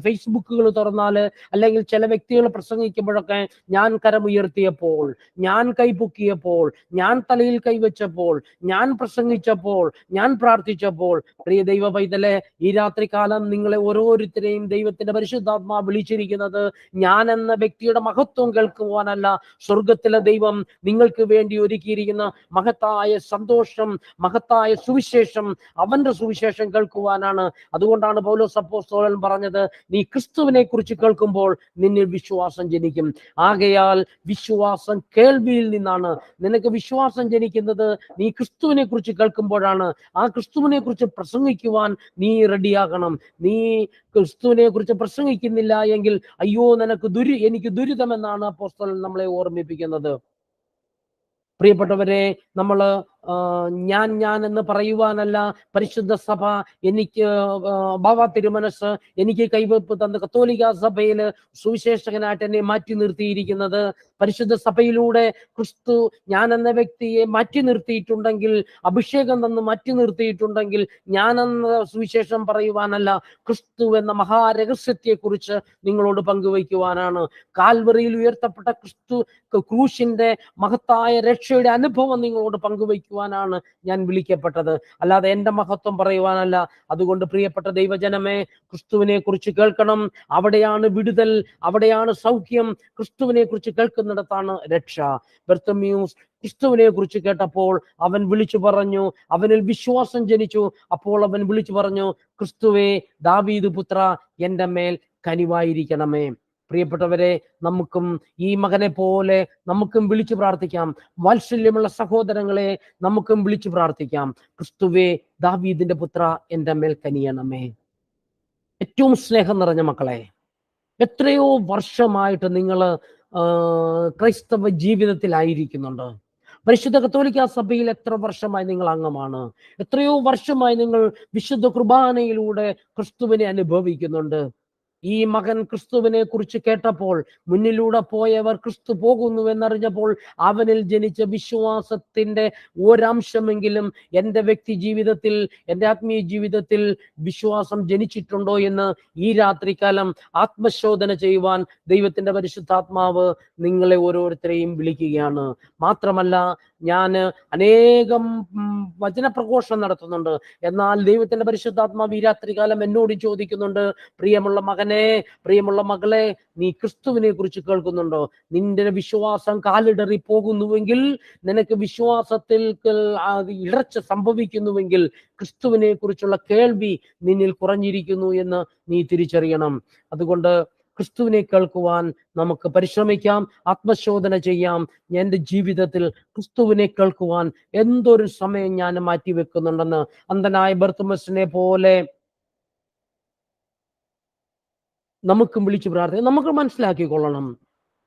ഫേസ്ബുക്കുകൾ തുറന്നാല്, അല്ലെങ്കിൽ ചില വ്യക്തികൾ പ്രസംഗിക്കുമ്പോഴൊക്കെ ഞാൻ കരമുയർത്തിയപ്പോൾ, ഞാൻ കൈപൊക്കിയപ്പോൾ, ഞാൻ തലയിൽ കൈവച്ചപ്പോൾ, ഞാൻ പ്രസംഗിച്ചപ്പോൾ, ഞാൻ പ്രാർത്ഥിച്ചപ്പോൾ, പ്രിയ ദൈവ പൈതലേ, ഈ രാത്രികാലം നിങ്ങളെ ഓരോരുത്തരെയും ദൈവത്തിന്റെ പരിശുദ്ധാത്മാ വിളിച്ചിരിക്കുന്നത് ഞാൻ എന്ന വ്യക്തിയുടെ മഹത്വം കേൾക്കുവാനല്ല, സ്വർഗത്തിലെ ദൈവം നിങ്ങൾക്ക് വേണ്ടി ഒരുക്കിയിരിക്കുന്ന മഹത്തായ സന്തോഷം, മഹത്തായ സുവിശേഷം, അവന്റെ സുവിശേഷം കേൾക്കുവാനാണ്. അതുകൊണ്ടാണ് പൗലോസ് അപ്പോസ്തലൻ പറഞ്ഞത്, നീ ക്രിസ്തുവിനെ കുറിച്ച് കേൾക്കുമ്പോൾ നിന്നിൽ വിശ്വാസം ജനിക്കും. ആകയാൽ വിശ്വാസം കേൾവിയിൽ നിന്നാണ്. നിനക്ക് വിശ്വാസം ജനിക്കുന്നത് നീ ക്രിസ്തുവിനെ കുറിച്ച് കേൾക്കുമ്പോഴാണ്. ആ ക്രിസ്തുവിനെ കുറിച്ച് പ്രസംഗിക്കുവാൻ നീ റെഡിയാകണം. നീ ക്രിസ്തുവിനെ കുറിച്ച് പ്രസംഗിക്കുന്നില്ല എങ്കിൽ അയ്യോ എനിക്ക് ദുരിതമെന്നാണ് അപ്പോസ്തലൻ നമ്മളെ ഓർമ്മിപ്പിക്കുന്നത്. പ്രിയപ്പെട്ടവരെ, നമ്മള് ഞാൻ എന്ന് പറയുവാനല്ല പരിശുദ്ധ സഭ എനിക്ക് ബാബ തിരുമനസ് എനിക്ക് കൈവെപ്പ് തന്ന കത്തോലിക്ക സഭയില് സുവിശേഷകനായിട്ട് എന്നെ മാറ്റി നിർത്തിയിരിക്കുന്നത്. പരിശുദ്ധ സഭയിലൂടെ ക്രിസ്തു ഞാൻ എന്ന വ്യക്തിയെ മാറ്റി നിർത്തിയിട്ടുണ്ടെങ്കിൽ, അഭിഷേകം തന്ന് മാറ്റി നിർത്തിയിട്ടുണ്ടെങ്കിൽ, ഞാൻ എന്ന സുവിശേഷം പറയുവാനല്ല, ക്രിസ്തു എന്ന മഹാരഹസ്യത്തെ കുറിച്ച് നിങ്ങളോട് പങ്കുവയ്ക്കുവാനാണ്. കാൽവറിയിൽ ഉയർത്തപ്പെട്ട ക്രിസ്തു ക്രൂശിന്റെ മഹത്തായ രക്ഷയുടെ അനുഭവം നിങ്ങളോട് പങ്കുവയ്ക്കും പ്രഖ്യാപിക്കുവാനാണ് ഞാൻ വിളിക്കപ്പെട്ടത്, അല്ലാതെ എൻ്റെ മഹത്വം പറയുവാനല്ല. അതുകൊണ്ട് പ്രിയപ്പെട്ട ദൈവജനമേ, ക്രിസ്തുവിനെ കുറിച്ച് കേൾക്കണം. അവിടെയാണ് വിടുതൽ, അവിടെയാണ് സൗഖ്യം. ക്രിസ്തുവിനെ കുറിച്ച് കേൾക്കുന്നിടത്താണ് രക്ഷ. ബർത്തമീയൂസ് ക്രിസ്തുവിനെ കുറിച്ച് കേട്ടപ്പോൾ അവൻ വിളിച്ചു പറഞ്ഞു, അവനിൽ വിശ്വാസം ജനിച്ചു. അപ്പോൾ അവൻ വിളിച്ചു പറഞ്ഞു, ക്രിസ്തുവേ, ദാവീദ് പുത്ര, എൻ്റെ മേൽ കനിവായിരിക്കണമേ. പ്രിയപ്പെട്ടവരെ, നമുക്കും ഈ മകനെ പോലെ നമുക്കും വിളിച്ചു പ്രാർത്ഥിക്കാം. വാത്സല്യമുള്ള സഹോദരങ്ങളെ, നമുക്കും വിളിച്ചു പ്രാർത്ഥിക്കാം, ക്രിസ്തുവേ, ദാവീദിന്റെ പുത്ര, എൻ്റെ മേൽ കനിയണമേ. ഏറ്റവും സ്നേഹം നിറഞ്ഞ മക്കളെ, എത്രയോ വർഷമായിട്ട് നിങ്ങൾ ക്രൈസ്തവ ജീവിതത്തിലായിരിക്കുന്നുണ്ട്. പരിശുദ്ധ കത്തോലിക്ക സഭയിൽ എത്ര വർഷമായി നിങ്ങൾ അംഗമാണ്? എത്രയോ വർഷമായി നിങ്ങൾ വിശുദ്ധ കുർബാനയിലൂടെ ക്രിസ്തുവിനെ അനുഭവിക്കുന്നുണ്ട്. ഈ മകൻ ക്രിസ്തുവിനെ കുറിച്ച് കേട്ടപ്പോൾ, മുന്നിലൂടെ പോയവർ ക്രിസ്തു പോകുന്നു എന്നറിഞ്ഞപ്പോൾ, അവനിൽ ജനിച്ച വിശ്വാസത്തിന്റെ ഒരംശമെങ്കിലും എൻ്റെ വ്യക്തി ജീവിതത്തിൽ, എൻ്റെ ആത്മീയ ജീവിതത്തിൽ വിശ്വാസം ജനിച്ചിട്ടുണ്ടോ എന്ന് ഈ രാത്രികാലം ആത്മശോധന ചെയ്യുവാൻ ദൈവത്തിന്റെ പരിശുദ്ധാത്മാവ് നിങ്ങളെ ഓരോരുത്തരെയും വിളിക്കുകയാണ്. മാത്രമല്ല, ഞാൻ അനേകം വചനപ്രഘോഷണം നടത്തുന്നുണ്ട്. എന്നാൽ ദൈവത്തിന്റെ പരിശുദ്ധാത്മാവ് ഈ രാത്രികാലം എന്നോട് ചോദിക്കുന്നുണ്ട്, പ്രിയമുള്ള മകനെ, പ്രിയമുള്ള മകളെ, നീ ക്രിസ്തുവിനെ കുറിച്ച് കേൾക്കുന്നുണ്ടോ? നിന്റെ വിശ്വാസം കാലിടറി പോകുന്നുവെങ്കിൽ, നിനക്ക് വിശ്വാസത്തിൽ ഇടർച്ച സംഭവിക്കുന്നുവെങ്കിൽ, ക്രിസ്തുവിനെ കുറിച്ചുള്ള കേൾവി നിന്നിൽ കുറഞ്ഞിരിക്കുന്നു എന്ന് നീ തിരിച്ചറിയണം. അതുകൊണ്ട് ക്രിസ്തുവിനെ കേൾക്കുവാൻ നമുക്ക് പരിശ്രമിക്കാം, ആത്മശോധന ചെയ്യാം. എൻ്റെ ജീവിതത്തിൽ ക്രിസ്തുവിനെ കേൾക്കുവാൻ എന്തൊരു സമയം ഞാൻ മാറ്റിവെക്കുന്നുണ്ടെന്ന്. അന്ധനായ ബർത്തിമേസിനെ പോലെ നമുക്കും വിളിച്ചു പ്രാർത്ഥിക്കാം. നമുക്ക് മനസ്സിലാക്കിക്കൊള്ളണം,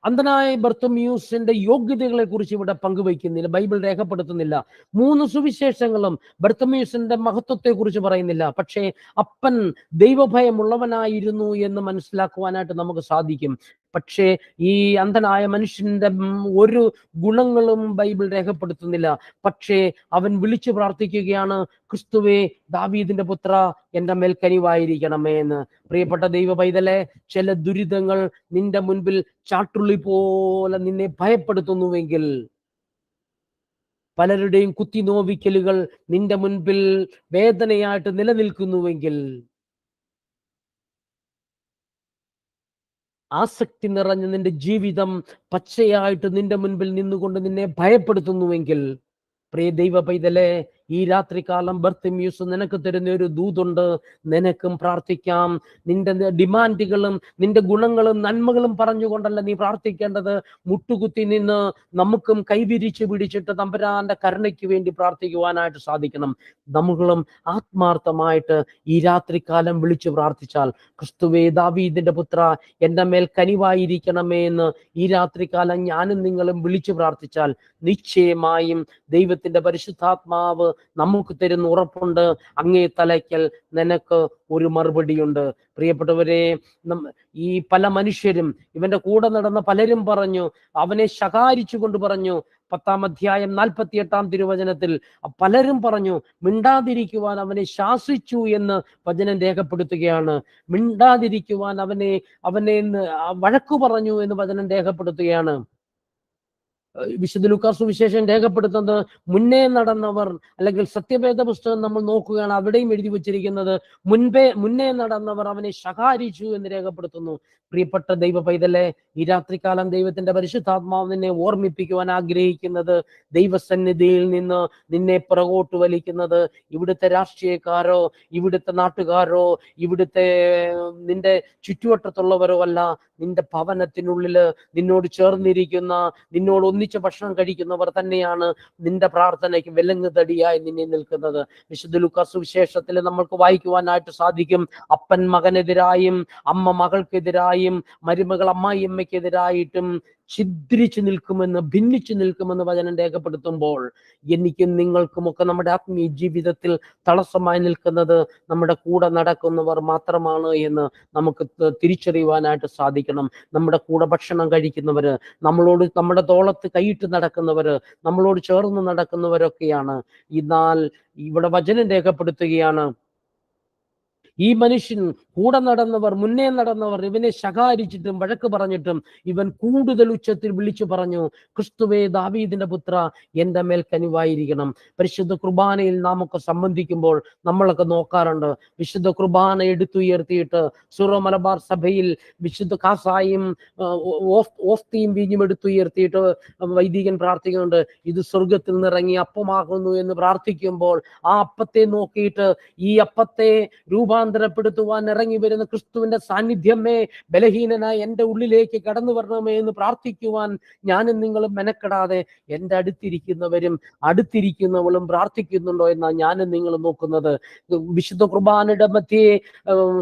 അന്ധനായ ബർത്തമീയൂസിന്റെ യോഗ്യതകളെ കുറിച്ച് ഇവിടെ പങ്കുവയ്ക്കുന്നില്ല, ബൈബിൾ രേഖപ്പെടുത്തുന്നില്ല. 3 സുവിശേഷങ്ങളും ബർത്തമീയൂസിന്റെ മഹത്വത്തെ കുറിച്ച് പറയുന്നില്ല. പക്ഷേ അപ്പൻ ദൈവഭയമുള്ളവനായിരുന്നു എന്ന് മനസ്സിലാക്കുവാനായിട്ട് നമുക്ക് സാധിക്കും. പക്ഷേ ഈ അന്ധനായ മനുഷ്യന്റെ ഒരു ഗുണങ്ങളും ബൈബിൾ രേഖപ്പെടുത്തുന്നില്ല. പക്ഷേ അവൻ വിളിച്ചു പ്രാർത്ഥിക്കുകയാണ്, ക്രിസ്തുവേ, ദാവീദിന്റെ പുത്ര, എൻ്റെ മേൽ കനിവായിരിക്കണമേ എന്ന്. പ്രിയപ്പെട്ട ദൈവ പൈതലെ, ചില ദുരിതങ്ങൾ നിന്റെ മുൻപിൽ ചാട്ടുള്ളി പോലെ നിന്നെ ഭയപ്പെടുത്തുന്നുവെങ്കിൽ, പലരുടെയും കുത്തി നോവിക്കലുകൾ നിന്റെ മുൻപിൽ വേദനയായിട്ട് നിലനിൽക്കുന്നുവെങ്കിൽ, ആസക്തി നിറഞ്ഞ നിന്റെ ജീവിതം പച്ചയായിട്ട് നിന്റെ മുൻപിൽ നിന്നുകൊണ്ട് നിന്നെ ഭയപ്പെടുത്തുന്നുവെങ്കിൽ, പ്രിയ ദൈവ പൈതലെ, ഈ രാത്രികാലം ബർത്തിമേയൂസ് നിനക്ക് തരുന്ന ഒരു ദൂതുണ്ട്. നിനക്കും പ്രാർത്ഥിക്കാം. നിന്റെ ഡിമാൻഡുകളും നിന്റെ ഗുണങ്ങളും നന്മകളും പറഞ്ഞുകൊണ്ടല്ല നീ പ്രാർത്ഥിക്കേണ്ടത്. മുട്ടുകുത്തി നിന്ന് നമുക്കും കൈവിരിച്ച് പിടിച്ചിട്ട് തമ്പുരാന്റെ കരുണയ്ക്ക് വേണ്ടി പ്രാർത്ഥിക്കുവാനായിട്ട് സാധിക്കണം. നമ്മളും ആത്മാർത്ഥമായിട്ട് ഈ രാത്രികാലം വിളിച്ചു പ്രാർത്ഥിച്ചാൽ, ക്രിസ്തുവേ, ദാവീദിന്റെ പുത്ര, എൻ്റെ മേൽ കനിവായിരിക്കണമേ എന്ന് ഈ രാത്രികാലം ഞാനും നിങ്ങളും വിളിച്ചു പ്രാർത്ഥിച്ചാൽ, നിശ്ചയമായും ദൈവത്തിന്റെ പരിശുദ്ധാത്മാവ് നമുക്ക് തരുന്ന ഉറപ്പുണ്ട്, അങ്ങേ തലയ്ക്കൽ നിനക്ക് ഒരു മറുപടിയുണ്ട്. പ്രിയപ്പെട്ടവരെ, ഈ പല മനുഷ്യരും, ഇവന്റെ കൂടെ നടന്ന പലരും പറഞ്ഞു, അവനെ ശകാരിച്ചു കൊണ്ട് പറഞ്ഞു, 10-ാം അധ്യായം 48-ാം തിരുവചനത്തിൽ പലരും പറഞ്ഞു, മിണ്ടാതിരിക്കുവാൻ അവനെ ശാസിച്ചു എന്ന് വചനം രേഖപ്പെടുത്തുകയാണ്. മിണ്ടാതിരിക്കുവാൻ അവനെ വഴക്കു പറഞ്ഞു എന്ന് വചനം രേഖപ്പെടുത്തുകയാണ്. വിശുദ്ധ ലൂക്കാസ് സുവിശേഷം രേഖപ്പെടുത്തുന്നത്, മുന്നേ നടന്നവർ, അല്ലെങ്കിൽ സത്യവേദ പുസ്തകം നമ്മൾ നോക്കുകയാണ്, അവിടെയും എഴുതി വച്ചിരിക്കുന്നത് മുന്നേ നടന്നവർ അവനെ ശകാരിച്ചു എന്ന് രേഖപ്പെടുത്തുന്നു. പ്രിയപ്പെട്ട ദൈവ പൈതലെ, ഈ രാത്രികാലം ദൈവത്തിന്റെ പരിശുദ്ധാത്മാവ് നിന്നെ ഓർമ്മിപ്പിക്കുവാൻ ആഗ്രഹിക്കുന്നത്, ദൈവസന്നിധിയിൽ നിന്ന് നിന്നെ പുറകോട്ട് വലിക്കുന്നത് ഇവിടുത്തെ രാഷ്ട്രീയക്കാരോ, ഇവിടുത്തെ നാട്ടുകാരോ, ഇവിടുത്തെ നിന്റെ ചുറ്റുവട്ടത്തുള്ളവരോ അല്ല. നിന്റെ ഭവനത്തിനുള്ളില് നിന്നോട് ചേർന്നിരിക്കുന്ന, നിന്നോട് ഒന്നിച്ച് ഭക്ഷണം കഴിക്കുന്നവർ തന്നെയാണ് നിന്റെ പ്രാർത്ഥനയ്ക്ക് വിലങ്ങുതടിയായി നിന്നെ നിൽക്കുന്നത്. വിശുദ്ധ ലൂക്കാസ് സുവിശേഷത്തിൽ നമ്മൾക്ക് വായിക്കുവാനായിട്ട് സാധിക്കും, അപ്പൻ മകനെതിരായും അമ്മ മകൾക്കെതിരായും മരുമകൾ അമ്മായിയമ്മയ്ക്കെതിരായിട്ടും ഛിദ്രിച്ചു നിൽക്കുമെന്ന്, ഭിന്നിച്ചു നിൽക്കുമെന്ന് വചനം രേഖപ്പെടുത്തുമ്പോൾ, എനിക്കും നിങ്ങൾക്കുമൊക്കെ നമ്മുടെ ആത്മീയ ജീവിതത്തിൽ തടസ്സമായി നിൽക്കുന്നത് നമ്മുടെ കൂടെ നടക്കുന്നവർ മാത്രമാണ് എന്ന് നമുക്ക് തിരിച്ചറിയുവാനായിട്ട് സാധിക്കണം. നമ്മുടെ കൂടെ ഭക്ഷണം കഴിക്കുന്നവര്, നമ്മളോട് നമ്മുടെ തോളത്ത് കൈയിട്ട് നടക്കുന്നവര്, നമ്മളോട് ചേർന്ന് നടക്കുന്നവരൊക്കെയാണ്. എന്നാൽ ഇവിടെ വചനം രേഖപ്പെടുത്തുകയാണ്, ഈ മനുഷ്യൻ കൂടെ നടന്നവർ, മുന്നേ നടന്നവർ ഇവനെ ശകാരിച്ചിട്ടും വഴക്ക് പറഞ്ഞിട്ടും ഇവൻ കൂടുതൽ ഉച്ചത്തിൽ വിളിച്ചു പറഞ്ഞു, ക്രിസ്തുവേ ദാവീദിന്റെ പുത്ര, എന്റെ മേൽ കനിവായിരിക്കണം. പരിശുദ്ധ കുർബാനയിൽ നാമൊക്കെ സംബന്ധിക്കുമ്പോൾ നമ്മളൊക്കെ നോക്കാറുണ്ട്. വിശുദ്ധ കുർബാന എടുത്തുയർത്തിയിട്ട് സീറോ മലബാർ സഭയിൽ വിശുദ്ധ കാസായും ഓസ്തിയും വീഞ്ഞും എടുത്തുയർത്തിയിട്ട് വൈദികൻ പ്രാർത്ഥിക്കുന്നുണ്ട്, ഇത് സ്വർഗത്തിൽ നിന്നിറങ്ങി അപ്പമാകുന്നു എന്ന് പ്രാർത്ഥിക്കുമ്പോൾ ആ അപ്പത്തെ നോക്കിയിട്ട് ഈ അപ്പത്തെ രൂപാന്തരപ്പെടുത്തുവാൻ ഇറങ്ങി വരുന്ന ക്രിസ്തുവിന്റെ സാന്നിധ്യമേ, ബലഹീനനായി എൻ്റെ ഉള്ളിലേക്ക് കടന്നു വരണമേ എന്ന് പ്രാർത്ഥിക്കുവാൻ ഞാനും നിങ്ങളും മെനക്കെടാതെ എൻ്റെ അടുത്തിരിക്കുന്നവളും പ്രാർത്ഥിക്കുന്നുണ്ടോ എന്നാണ് ഞാനും നിങ്ങളും നോക്കുന്നത്. വിശുദ്ധ കുർബാനയുടെ മധ്യേ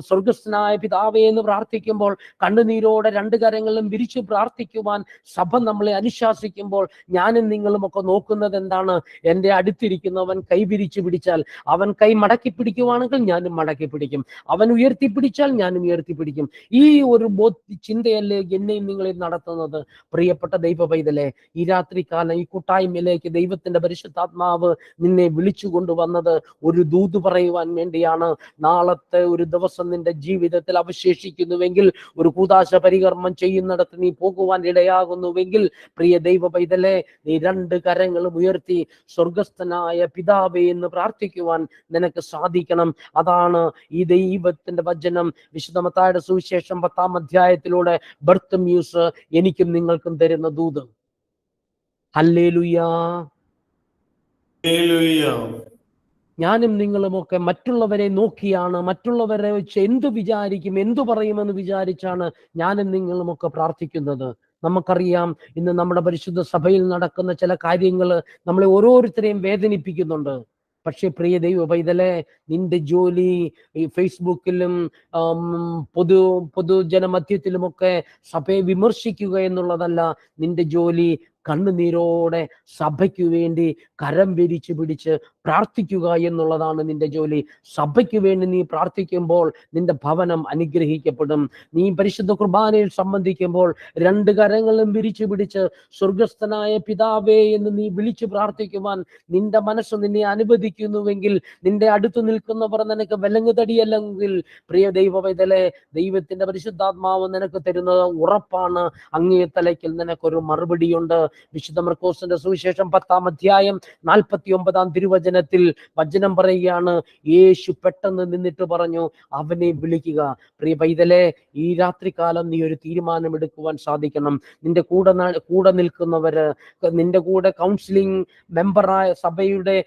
സ്വർഗസ്ഥനായ പിതാവേ എന്ന് പ്രാർത്ഥിക്കുമ്പോൾ കണ്ണുനീരോടെ രണ്ട് കരങ്ങളും വിരിച്ചു പ്രാർത്ഥിക്കുവാൻ സഭ നമ്മളെ അനുശാസിക്കുമ്പോൾ ഞാനും നിങ്ങളും ഒക്കെ നോക്കുന്നത് എന്താണ്? എൻ്റെ അടുത്തിരിക്കുന്നവൻ കൈ വിരിച്ചു പിടിച്ചാൽ, അവൻ കൈ മടക്കി പിടിക്കുവാണെങ്കിൽ ഞാനും മടക്കി പിടിക്കും, അവൻ ഉയർത്തിപ്പിടിച്ചാൽ ഞാനും ഉയർത്തിപ്പിടിക്കും. ഈ ഒരു ചിന്തയല്ലേ എന്നെയും നിങ്ങളെയും നടത്തുന്നത്. പ്രിയപ്പെട്ട ദൈവ പൈതലേ, ഈ രാത്രികാലം ഈ കൂട്ടായ്മയിലേക്ക് ദൈവത്തിന്റെ പരിശുദ്ധാത്മാവ് നിന്നെ വിളിച്ചു കൊണ്ടുവന്നത് ഒരു ദൂത് പറയുവാൻ വേണ്ടിയാണ്. നാളത്തെ ഒരു ദിവസം നിന്റെ ജീവിതത്തിൽ അവശേഷിക്കുന്നുവെങ്കിൽ, ഒരു കൂദാശ പരികർമ്മം ചെയ്യുന്നിടത്ത് നീ പോകുവാൻ ഇടയാകുന്നുവെങ്കിൽ, പ്രിയ ദൈവ പൈതലേ, നീ രണ്ട് കരങ്ങളും ഉയർത്തി സ്വർഗസ്ഥനായ പിതാവേ എന്ന് പ്രാർത്ഥിക്കുവാൻ നിനക്ക് സാധിക്കണം. അതാണ് ഈ ദൈവത്തിന്റെ വചനം വിശുദ്ധ മത്തായിയുടെ സുവിശേഷം 10-ാം അധ്യായത്തിലൂടെ ബർത്തമ്യൂസ് എനിക്കും നിങ്ങൾക്കും തരുന്ന ദൂത്. ഹല്ലേലൂയാ. ഞാനും നിങ്ങളുമൊക്കെ മറ്റുള്ളവരെ നോക്കിയാണ്, മറ്റുള്ളവരെ വെച്ച് എന്തു വിചാരിക്കും, എന്തു പറയുമെന്ന് വിചാരിച്ചാണ് ഞാനും നിങ്ങളുമൊക്കെ പ്രാർത്ഥിക്കുന്നത്. നമുക്കറിയാം, ഇന്ന് നമ്മുടെ പരിശുദ്ധ സഭയിൽ നടക്കുന്ന ചില കാര്യങ്ങൾ നമ്മളെ ഓരോരുത്തരെയും വേദനിപ്പിക്കുന്നുണ്ട്. പക്ഷെ പ്രിയ ദൈവ പൈതലേ, നിന്റെ ജോലി ഈ ഫേസ്ബുക്കിലും പൊതുജനമധ്യത്തിലുമൊക്കെ സഭയെ വിമർശിക്കുക എന്നുള്ളതല്ല. നിന്റെ ജോലി കണ്ണുനീരോടെ സഭയ്ക്ക് വേണ്ടി കരം വിരിച്ചു പിടിച്ച് പ്രാർത്ഥിക്കുക എന്നുള്ളതാണ് നിന്റെ ജോലി. സഭയ്ക്ക് വേണ്ടി നീ പ്രാർത്ഥിക്കുമ്പോൾ നിന്റെ ഭവനം അനുഗ്രഹിക്കപ്പെടും. നീ പരിശുദ്ധ കുർബാനയിൽ സംബന്ധിക്കുമ്പോൾ രണ്ട് കരങ്ങളും വിരിച്ചു പിടിച്ച് സ്വർഗസ്ഥനായ പിതാവേ എന്ന് നീ വിളിച്ചു പ്രാർത്ഥിക്കുവാൻ നിന്റെ മനസ്സ് നിന്നെ അനുവദിക്കുന്നുവെങ്കിൽ, നിന്റെ അടുത്ത് നിൽക്കുന്നവർ നിനക്ക് വിലങ്ങുതടിയല്ലെങ്കിൽ, പ്രിയ ദൈവ പൈതലേ, ദൈവത്തിന്റെ പരിശുദ്ധാത്മാവ് നിനക്ക് തരുന്നത് ഉറപ്പാണ്. അങ്ങേ തലയ്ക്കൽ നിനക്കൊരു മറുപടിയുണ്ട്. വിശുദ്ധ മർക്കോസിന്റെ സുവിശേഷം 10-ാം അധ്യായം 49-ാം തിരുവചനത്തിൽ വചനം പറയുകയാണ്, യേശു പെട്ടെന്ന് നിന്നിട്ട് പറഞ്ഞു, അവനെ വിളിക്കുക. പ്രിയ പൈതലേ, ഈ രാത്രികാലം നീ ഒരു തീരുമാനം എടുക്കുവാൻ സാധിക്കണം. നിന്റെ കൂടെ നിൽക്കുന്നവര്, നിന്റെ കൂടെ കൗൺസിലിംഗ് മെമ്പറായ സഭയുടെ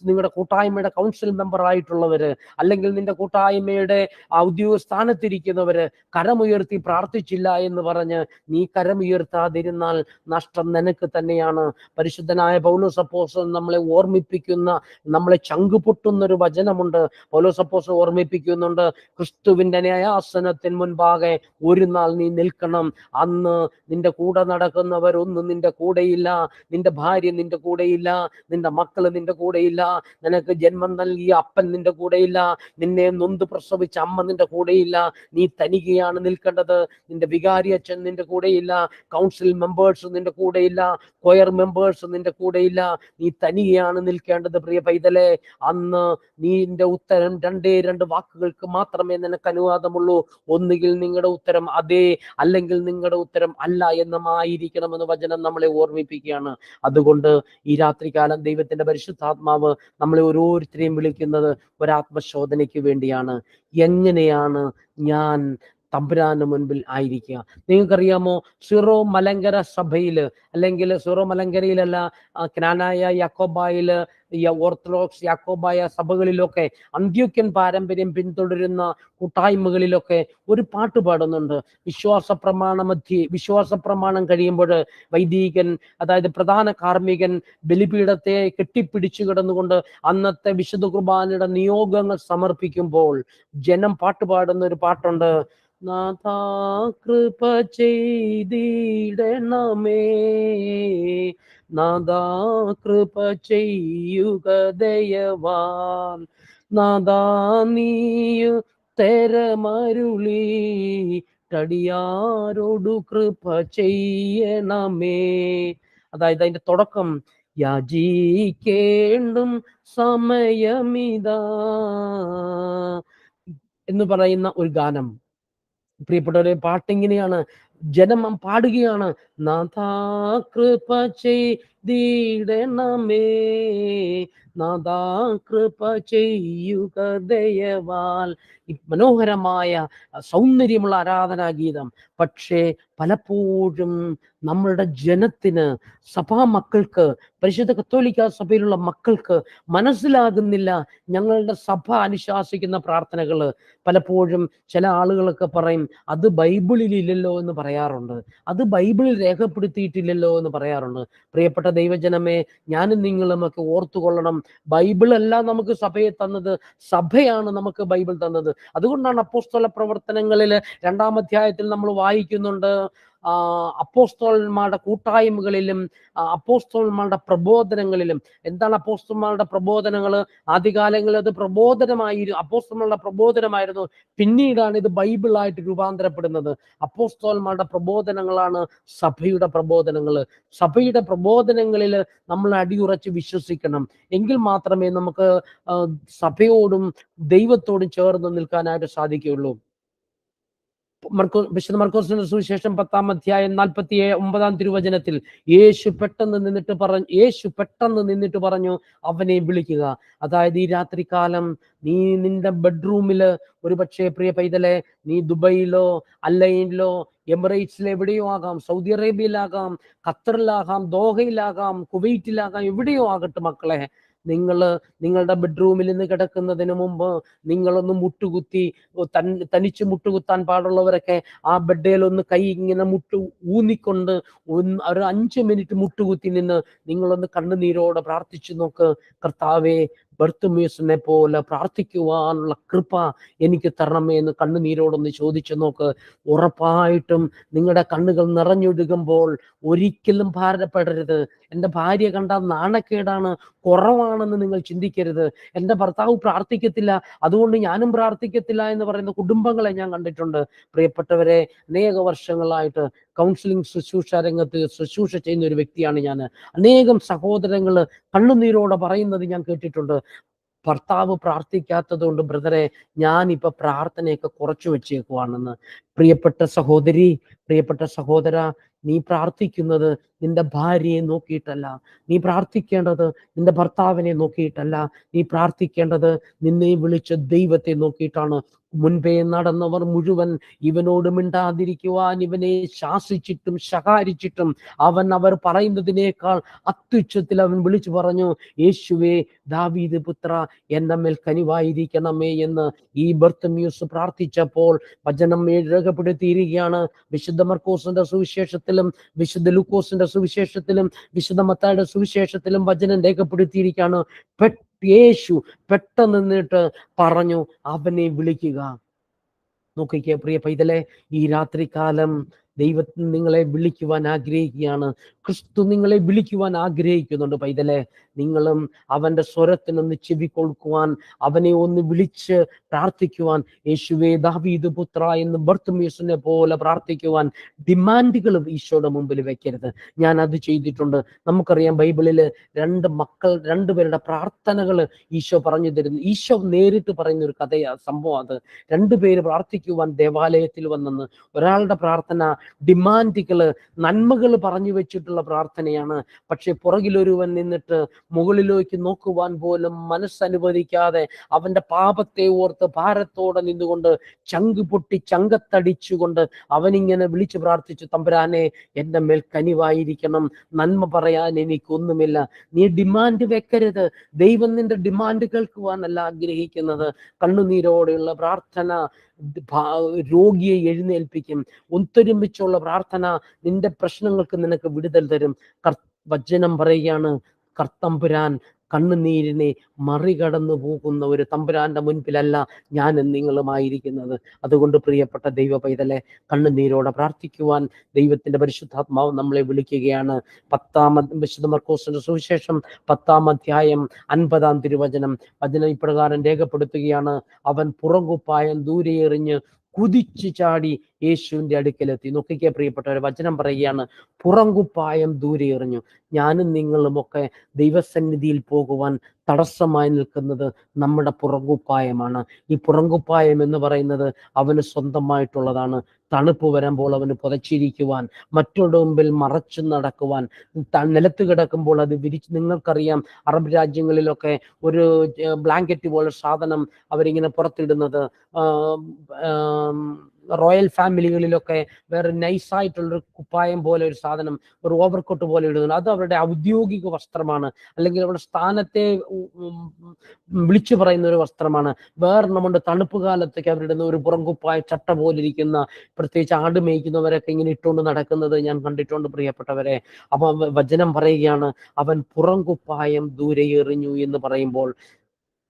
നിങ്ങളുടെ കൂട്ടായ്മയുടെ കൗൺസിൽ മെമ്പറായിട്ടുള്ളവര്, അല്ലെങ്കിൽ നിന്റെ കൂട്ടായ്മയുടെ ഔദ്യോഗിക സ്ഥാനത്തിരിക്കുന്നവര് കരമുയർത്തി പ്രാർത്ഥിച്ചില്ല എന്ന് പറഞ്ഞ് നീ കരമുയർത്താതിരുന്നാൽ നഷ്ടം നിനക്ക് തന്നെയാണ്. പരിശുദ്ധനായ പൗലോസ് അപ്പോസ്തലൻ നമ്മളെ ഓർമ്മിപ്പിക്കുന്ന, നമ്മളെ ചങ്കുപൊട്ടുന്നൊരു വചനമുണ്ട്. പൗലോസ് അപ്പോസ്തലൻ ഓർമ്മിപ്പിക്കുന്നുണ്ട്, ക്രിസ്തുവിന്റെ ന്യായാസനത്തിന് മുൻപാകെ ഒരു നാൾ നീ നിൽക്കണം. അന്ന് നിന്റെ കൂടെ നടക്കുന്നവരൊന്നും നിന്റെ കൂടെയില്ല, നിന്റെ ഭാര്യ നിന്റെ കൂടെയില്ല, നിന്റെ മക്കള് നിന്റെ കൂടെയില്ല, നിനക്ക് ജന്മം നൽകിയ അപ്പൻ നിന്റെ കൂടെയില്ല, നിന്നെ നൊന്ത് പ്രസവിച്ച അമ്മ നിന്റെ കൂടെയില്ല. നീ തനികയാണ് നിൽക്കേണ്ടത്. നിന്റെ വികാരി അച്ഛൻ നിന്റെ കൂടെയില്ല, കൗൺസിൽ മെമ്പേഴ്സ് നിന്റെ കൂടെയില്ല, കൊയർ മെമ്പേഴ്സ് നിന്റെ കൂടെയില്ല. നീ തനികയാണ് നിൽക്കേണ്ടത്. പ്രിയ പൈതലേ, അന്ന് നീന്റെ ഉത്തരം രണ്ട് വാക്കുകൾക്ക് മാത്രമേ നിനക്ക് അനുവാദമുള്ളൂ. ഒന്നുകിൽ നിങ്ങളുടെ ഉത്തരം അതെ, അല്ലെങ്കിൽ നിങ്ങളുടെ ഉത്തരം അല്ല എന്നുമായിരിക്കണമെന്ന് വചനം നമ്മളെ ഓർമ്മിപ്പിക്കുകയാണ്. അതുകൊണ്ട് ഈ രാത്രികാലം ദൈവത്തിന്റെ പരിശുദ്ധാത്മാവ് നമ്മളെ ഓരോരുത്തരെയും വിളിക്കുന്നത് ഒരാത്മശോധനയ്ക്ക് വേണ്ടിയാണ്. എങ്ങനെയാണ് ഞാൻ തമ്പുരാന് മുൻപിൽ ആയിരിക്കുക? നിങ്ങൾക്കറിയാമോ, സീറോ മലങ്കര സഭയില്, അല്ലെങ്കിൽ സീറോ മലങ്കരയിലല്ല, ക്നാനായ യാക്കോബായില്, ഓർത്തഡോക്സ് യാക്കോബായ സഭകളിലൊക്കെ, അന്ത്യോക്യൻ പാരമ്പര്യം പിന്തുടരുന്ന കൂട്ടായ്മകളിലൊക്കെ ഒരു പാട്ട് പാടുന്നുണ്ട്. വിശ്വാസ പ്രമാണം കഴിയുമ്പോൾ വൈദികൻ, അതായത് പ്രധാന കാർമ്മികൻ ബലിപീഠത്തെ കെട്ടിപ്പിടിച്ചു കിടന്നുകൊണ്ട് അന്നത്തെ വിശുദ്ധ കുർബാനയുടെ നിയോഗങ്ങൾ സമർപ്പിക്കുമ്പോൾ ജനം പാട്ടുപാടുന്ന ഒരു പാട്ടുണ്ട്. നാഥാ കൃപ ചെയ്തിടണമേ, നാഥാ കൃപ ചെയ്യുക ദയവാൻ, നാഥാ നീയു തെരമരുളി തടിയാരോടു കൃപ ചെയ്യണമേ. അതായത് അതിന്റെ തുടക്കം, യാചിക്കേണ്ടും സമയമിതാ, എന്ന് പറയുന്ന ഒരു ഗാനം. പ്രിയപ്പെട്ടവരെ, പാട്ടിങ്ങനെയാണ്, ജനം പാടുകയാണ്, നാഥാ കൃപ ചെയ്തിടണമേ, നാഥാ കൃപ ചെയ്യുക ദയവാൽ. ഈ മനോഹരമായ സൗന്ദര്യമുള്ള ആരാധനാ ഗീതം. പക്ഷേ പലപ്പോഴും നമ്മളുടെ ജനത്തിന്, സഭാ മക്കൾക്ക്, പരിശുദ്ധ കത്തോലിക്ക സഭയിലുള്ള മക്കൾക്ക് മനസ്സിലാകുന്നില്ല ഞങ്ങളുടെ സഭ അനുശാസിക്കുന്ന പ്രാർത്ഥനകൾ. പലപ്പോഴും ചില ആളുകളൊക്കെ പറയും, അത് ബൈബിളിൽ ഇല്ലല്ലോ എന്ന് പറയാറുണ്ട്, അത് ബൈബിളിൽ രേഖപ്പെടുത്തിയിട്ടില്ലല്ലോ എന്ന് പറയാറുണ്ട്. പ്രിയപ്പെട്ട ദൈവജനമേ, ഞാനും നിങ്ങളുമൊക്കെ ഓർത്തുകൊള്ളണം, ബൈബിൾ അല്ല നമുക്ക് സഭയെ തന്നത്, സഭയാണ് നമുക്ക് ബൈബിൾ തന്നത്. അതുകൊണ്ടാണ് അപ്പോസ്തല പ്രവർത്തനങ്ങളിൽ 2-ാം അധ്യായത്തിൽ നമ്മൾ വായിക്കുന്നുണ്ട്, അപ്പോസ്തലന്മാരുടെ കൂട്ടായ്മകളിലും അപ്പോസ്തലന്മാരുടെ പ്രബോധനങ്ങളിലും. എന്താണ് അപ്പോസ്തലന്മാരുടെ പ്രബോധനങ്ങൾ? ആദ്യകാലങ്ങളിൽ അത് അപ്പോസ്തലന്മാരുടെ പ്രബോധനമായിരുന്നു. പിന്നീടാണ് ഇത് ബൈബിളായിട്ട് രൂപാന്തരപ്പെടുന്നത്. അപ്പോസ്തലന്മാരുടെ പ്രബോധനങ്ങളാണ് സഭയുടെ പ്രബോധനങ്ങൾ. സഭയുടെ പ്രബോധനങ്ങളിൽ നമ്മൾ അടിയുറച്ച് വിശ്വസിക്കണം. എങ്കിൽ മാത്രമേ നമുക്ക് സഭയോടും ദൈവത്തോടും ചേർന്ന് നിൽക്കാനായിട്ട് സാധിക്കുകയുള്ളൂ. വിശുദ്ധ മർക്കോസിന്റെ സുവിശേഷം 10-ാം അധ്യായം 49-ാം തിരുവചനത്തിൽ യേശു പെട്ടെന്ന് നിന്നിട്ട് പറഞ്ഞു, അവനെ വിളിക്കുക. അതായത് ഈ രാത്രികാലം നീ നിന്റെ ബെഡ്റൂമില്, ഒരു പക്ഷേ പ്രിയ പൈതലെ, നീ ദുബൈയിലോ അല്ലൈനിലോ എമിറേറ്റ്സിൽ എവിടെയോ ആകാം, സൗദി അറേബ്യയിലാകാം, ഖത്തറിലാകാം, ദോഹയിലാകാം, കുവൈറ്റിലാകാം, എവിടെയോ ആകട്ടെ മക്കളെ, നിങ്ങളുടെ ബെഡ്റൂമിൽ നിന്ന് കിടക്കുന്നതിന് മുമ്പ് നിങ്ങളൊന്ന് മുട്ടുകുത്തി, തനിച്ച് മുട്ടുകുത്താൻ പാടുള്ളവരൊക്കെ ആ ബെഡേൽ ഒന്ന് കൈ ഇങ്ങനെ ഊന്നിക്കൊണ്ട് ഒരു 5 മിനിറ്റ് മുട്ടുകുത്തി നിന്ന് നിങ്ങളൊന്ന് കണ്ണുനീരോടെ പ്രാർത്ഥിച്ചു നോക്ക്, കർത്താവേ, ബർത്തിമേയുസിനെ പോലെ പ്രാർത്ഥിക്കുവാനുള്ള കൃപ എനിക്ക് തരണമേ എന്ന് കണ്ണുനീരോടൊന്ന് ചോദിച്ചു നോക്ക്. ഉറപ്പായിട്ടും നിങ്ങളുടെ കണ്ണുകൾ നിറഞ്ഞൊഴുകുമ്പോൾ ഒരിക്കലും ഭാരപ്പെടരുത്. എൻ്റെ ഭാര്യ കണ്ടാൽ നാണക്കേടാണ്, കുറവാണെന്ന് നിങ്ങൾ ചിന്തിക്കരുത്. എൻ്റെ ഭർത്താവ് പ്രാർത്ഥിക്കത്തില്ല, അതുകൊണ്ട് ഞാനും പ്രാർത്ഥിക്കത്തില്ല എന്ന് പറയുന്ന കുടുംബങ്ങളെ ഞാൻ കണ്ടിട്ടുണ്ട്. പ്രിയപ്പെട്ടവരെ, അനേക വർഷങ്ങളായിട്ട് കൗൺസിലിംഗ് ശുശ്രൂഷ രംഗത്ത് ശുശ്രൂഷ ചെയ്യുന്ന ഒരു വ്യക്തിയാണ് ഞാൻ. അനേകം സഹോദരങ്ങൾ കണ്ണുനീരോടെ പറയുന്നത് ഞാൻ കേട്ടിട്ടുണ്ട്, ഭർത്താവ് പ്രാർത്ഥിക്കാത്തത് കൊണ്ട് ബ്രദറെ, ഞാനിപ്പോ പ്രാർത്ഥനയൊക്കെ കുറച്ചു വെച്ചേക്കുവാണെന്ന്. പ്രിയപ്പെട്ട സഹോദരി, പ്രിയപ്പെട്ട സഹോദര, നീ പ്രാർത്ഥിക്കുന്നത് നിന്റെ ഭാര്യയെ നോക്കിയിട്ടല്ല, നീ പ്രാർത്ഥിക്കേണ്ടത് നിന്റെ ഭർത്താവിനെ നോക്കിയിട്ടല്ല, നീ പ്രാർത്ഥിക്കേണ്ടത് നിന്നെ വിളിച്ച ദൈവത്തെ നോക്കിയിട്ടാണ്. മുൻപേ നടന്നവർ മുഴുവൻ ഇവനോട് മിണ്ടാതിരിക്കുവാൻ ഇവനെ ശാസിച്ചിട്ടും ശകാരിച്ചിട്ടും അവർ പറയുന്നതിനേക്കാൾ അത്യുച്ചത്തിൽ അവൻ വിളിച്ചു പറഞ്ഞു, യേശുവേ, ദാവീദ് പുത്ര, എന്റെ മേൽ കനിവായിരിക്കണമേ എന്ന് ഈ ബർത്തിമേയുസ് പ്രാർത്ഥിച്ചപ്പോൾ വചനം രേഖപ്പെടുത്തിയിരിക്കുകയാണ്. വിശുദ്ധ മർക്കോസിന്റെ സുവിശേഷത്തിലും വിശുദ്ധ ലൂക്കോസിന്റെ സുവിശേഷത്തിലും വിശുദ്ധ മത്തായിയുടെ സുവിശേഷത്തിലും വചനം രേഖപ്പെടുത്തിയിരിക്കുകയാണ്. യേശു പെട്ടെന്ന് നിന്നിട്ട് പറഞ്ഞു, അവനെ വിളിക്കുക. നോക്കിക്കേ പ്രിയ പൈതലെ, ഈ രാത്രികാലം ദൈവത്തിന് നിങ്ങളെ വിളിക്കുവാൻ ആഗ്രഹിക്കുകയാണ്. ക്രിസ്തു നിങ്ങളെ വിളിക്കുവാൻ ആഗ്രഹിക്കുന്നുണ്ട്. പൈതലെ, നിങ്ങളും അവന്റെ സ്വരത്തിനൊന്ന് ചെവി കൊടുക്കുവാൻ, അവനെ ഒന്ന് വിളിച്ച് പ്രാർത്ഥിക്കുവാൻ, യേശുവേ, ദാവീദ് പുത്ര എന്ന് ബർത്തിമേയുസിനെ പോലെ പ്രാർത്ഥിക്കുവാൻ ഡിമാൻഡുകൾ ഈശോയുടെ മുമ്പിൽ വെക്കരുത്. ഞാൻ അത് ചെയ്തിട്ടുണ്ട്. നമുക്കറിയാം, ബൈബിളില് രണ്ടുപേരുടെ പ്രാർത്ഥനകൾ ഈശോ പറഞ്ഞു തരുന്നു. ഈശോ നേരിട്ട് പറയുന്ന ഒരു സംഭവം അത്. 2 പേര് പ്രാർത്ഥിക്കുവാൻ ദേവാലയത്തിൽ വന്നെന്ന്. ഒരാളുടെ പ്രാർത്ഥന ഡിമാൻഡുകള്, നന്മകൾ പറഞ്ഞു വെച്ചിട്ടുള്ള പ്രാർത്ഥനയാണ്. പക്ഷെ പുറകിലൊരുവൻ നിന്നിട്ട് മുകളിലേക്ക് നോക്കുവാൻ പോലും മനസ്സനുവദിക്കാതെ അവന്റെ പാപത്തെ ഓർത്ത് ഭാരത്തോടെ നിന്നുകൊണ്ട് ചങ്ക് പൊട്ടി ചങ്കത്തടിച്ചുകൊണ്ട് അവനിങ്ങനെ വിളിച്ചു പ്രാർത്ഥിച്ചു, തമ്പുരാനെ, എന്റെ മേൽ കനിവായിരിക്കണം, നന്മ പറയാൻ എനിക്കൊന്നുമില്ല. നീ ഡിമാൻഡ് വെക്കരുത്. ദൈവം നിന്റെ ഡിമാൻഡ് കേൾക്കുവാനല്ല ആഗ്രഹിക്കുന്നത്. കണ്ണുനീരോടെയുള്ള പ്രാർത്ഥന രോഗിയെ എഴുന്നേൽപ്പിക്കും. ഒത്തൊരുമിച്ചുള്ള പ്രാർത്ഥന നിന്റെ പ്രശ്നങ്ങൾക്ക് നിനക്ക് വിടുതൽ തരും. വചനം പറയുകയാണ്, കർത്തമ്പുരാൻ കണ്ണുനീരിനെ മറികടന്നു പോകുന്ന ഒരു തമ്പുരാന്റെ മുൻപിലല്ല ഞാനും നിങ്ങളുമായിരിക്കുന്നത്. അതുകൊണ്ട് പ്രിയപ്പെട്ട ദൈവ പൈതലെ, കണ്ണുനീരോടെ പ്രാർത്ഥിക്കുവാൻ ദൈവത്തിന്റെ പരിശുദ്ധാത്മാവ് നമ്മളെ വിളിക്കുകയാണ്. വിശുദ്ധ മർക്കോസിന്റെ സുവിശേഷം 10-ാം അധ്യായം 50-ാം തിരുവചനം ഇപ്രകാരം രേഖപ്പെടുത്തുകയാണ്, അവൻ പുറങ്കുപ്പായം ദൂരെ എറിഞ്ഞ് കുതിച്ചു ചാടി യേശുവിന്റെ അടുക്കലെത്തി. നോക്കിക്കേ പ്രിയപ്പെട്ടവരെ, വചനം പറയുകയാണ്, പുറങ്കുപ്പായം ദൂരെ എറിഞ്ഞു. ഞാനും നിങ്ങളുമൊക്കെ ദൈവസന്നിധിയിൽ പോകുവാൻ തടസ്സമായി നിൽക്കുന്നത് നമ്മുടെ പുറങ്കുപ്പായമാണ്. ഈ പുറങ്കുപ്പായം എന്ന് പറയുന്നത് അവന് സ്വന്തമായിട്ടുള്ളതാണ്. തണുപ്പ് വരുമ്പോൾ അവന് പുതച്ചിരിക്കുവാൻ, മറ്റുള്ള മുമ്പിൽ മറച്ചു നടക്കുവാൻ, നിലത്ത് കിടക്കുമ്പോൾ അത് വിരിച്ച്, നിങ്ങൾക്കറിയാം അറബ് രാജ്യങ്ങളിലൊക്കെ ഒരു ബ്ലാങ്കറ്റ് പോലെ സാധനം അവരിങ്ങനെ പുറത്തിടുന്നത്, റോയൽ ഫാമിലികളിലൊക്കെ വേറെ നൈസായിട്ടുള്ളൊരു കുപ്പായം പോലെ ഒരു സാധനം, ഒരു ഓവർകോട്ട് പോലെ ഇടുന്നത്, അത് അവരുടെ ഔദ്യോഗിക വസ്ത്രമാണ്, അല്ലെങ്കിൽ അവരുടെ സ്ഥാനത്തെ വിളിച്ചു പറയുന്ന ഒരു വസ്ത്രമാണ്. വേറെണ്ണമുണ്ട്, തണുപ്പ് കാലത്തേക്ക് അവരിടുന്ന ഒരു പുറംകുപ്പായ ചട്ട പോലിരിക്കുന്ന, പ്രത്യേകിച്ച് ആട് മേയ്ക്കുന്നവരൊക്കെ ഇങ്ങനെ ഇട്ടുകൊണ്ട് നടക്കുന്നത് ഞാൻ കണ്ടിട്ടുണ്ട് പ്രിയപ്പെട്ടവരെ. അപ്പൊ വചനം പറയുകയാണ്, അവൻ പുറംകുപ്പായം ദൂരെ എറിഞ്ഞു എന്ന് പറയുമ്പോൾ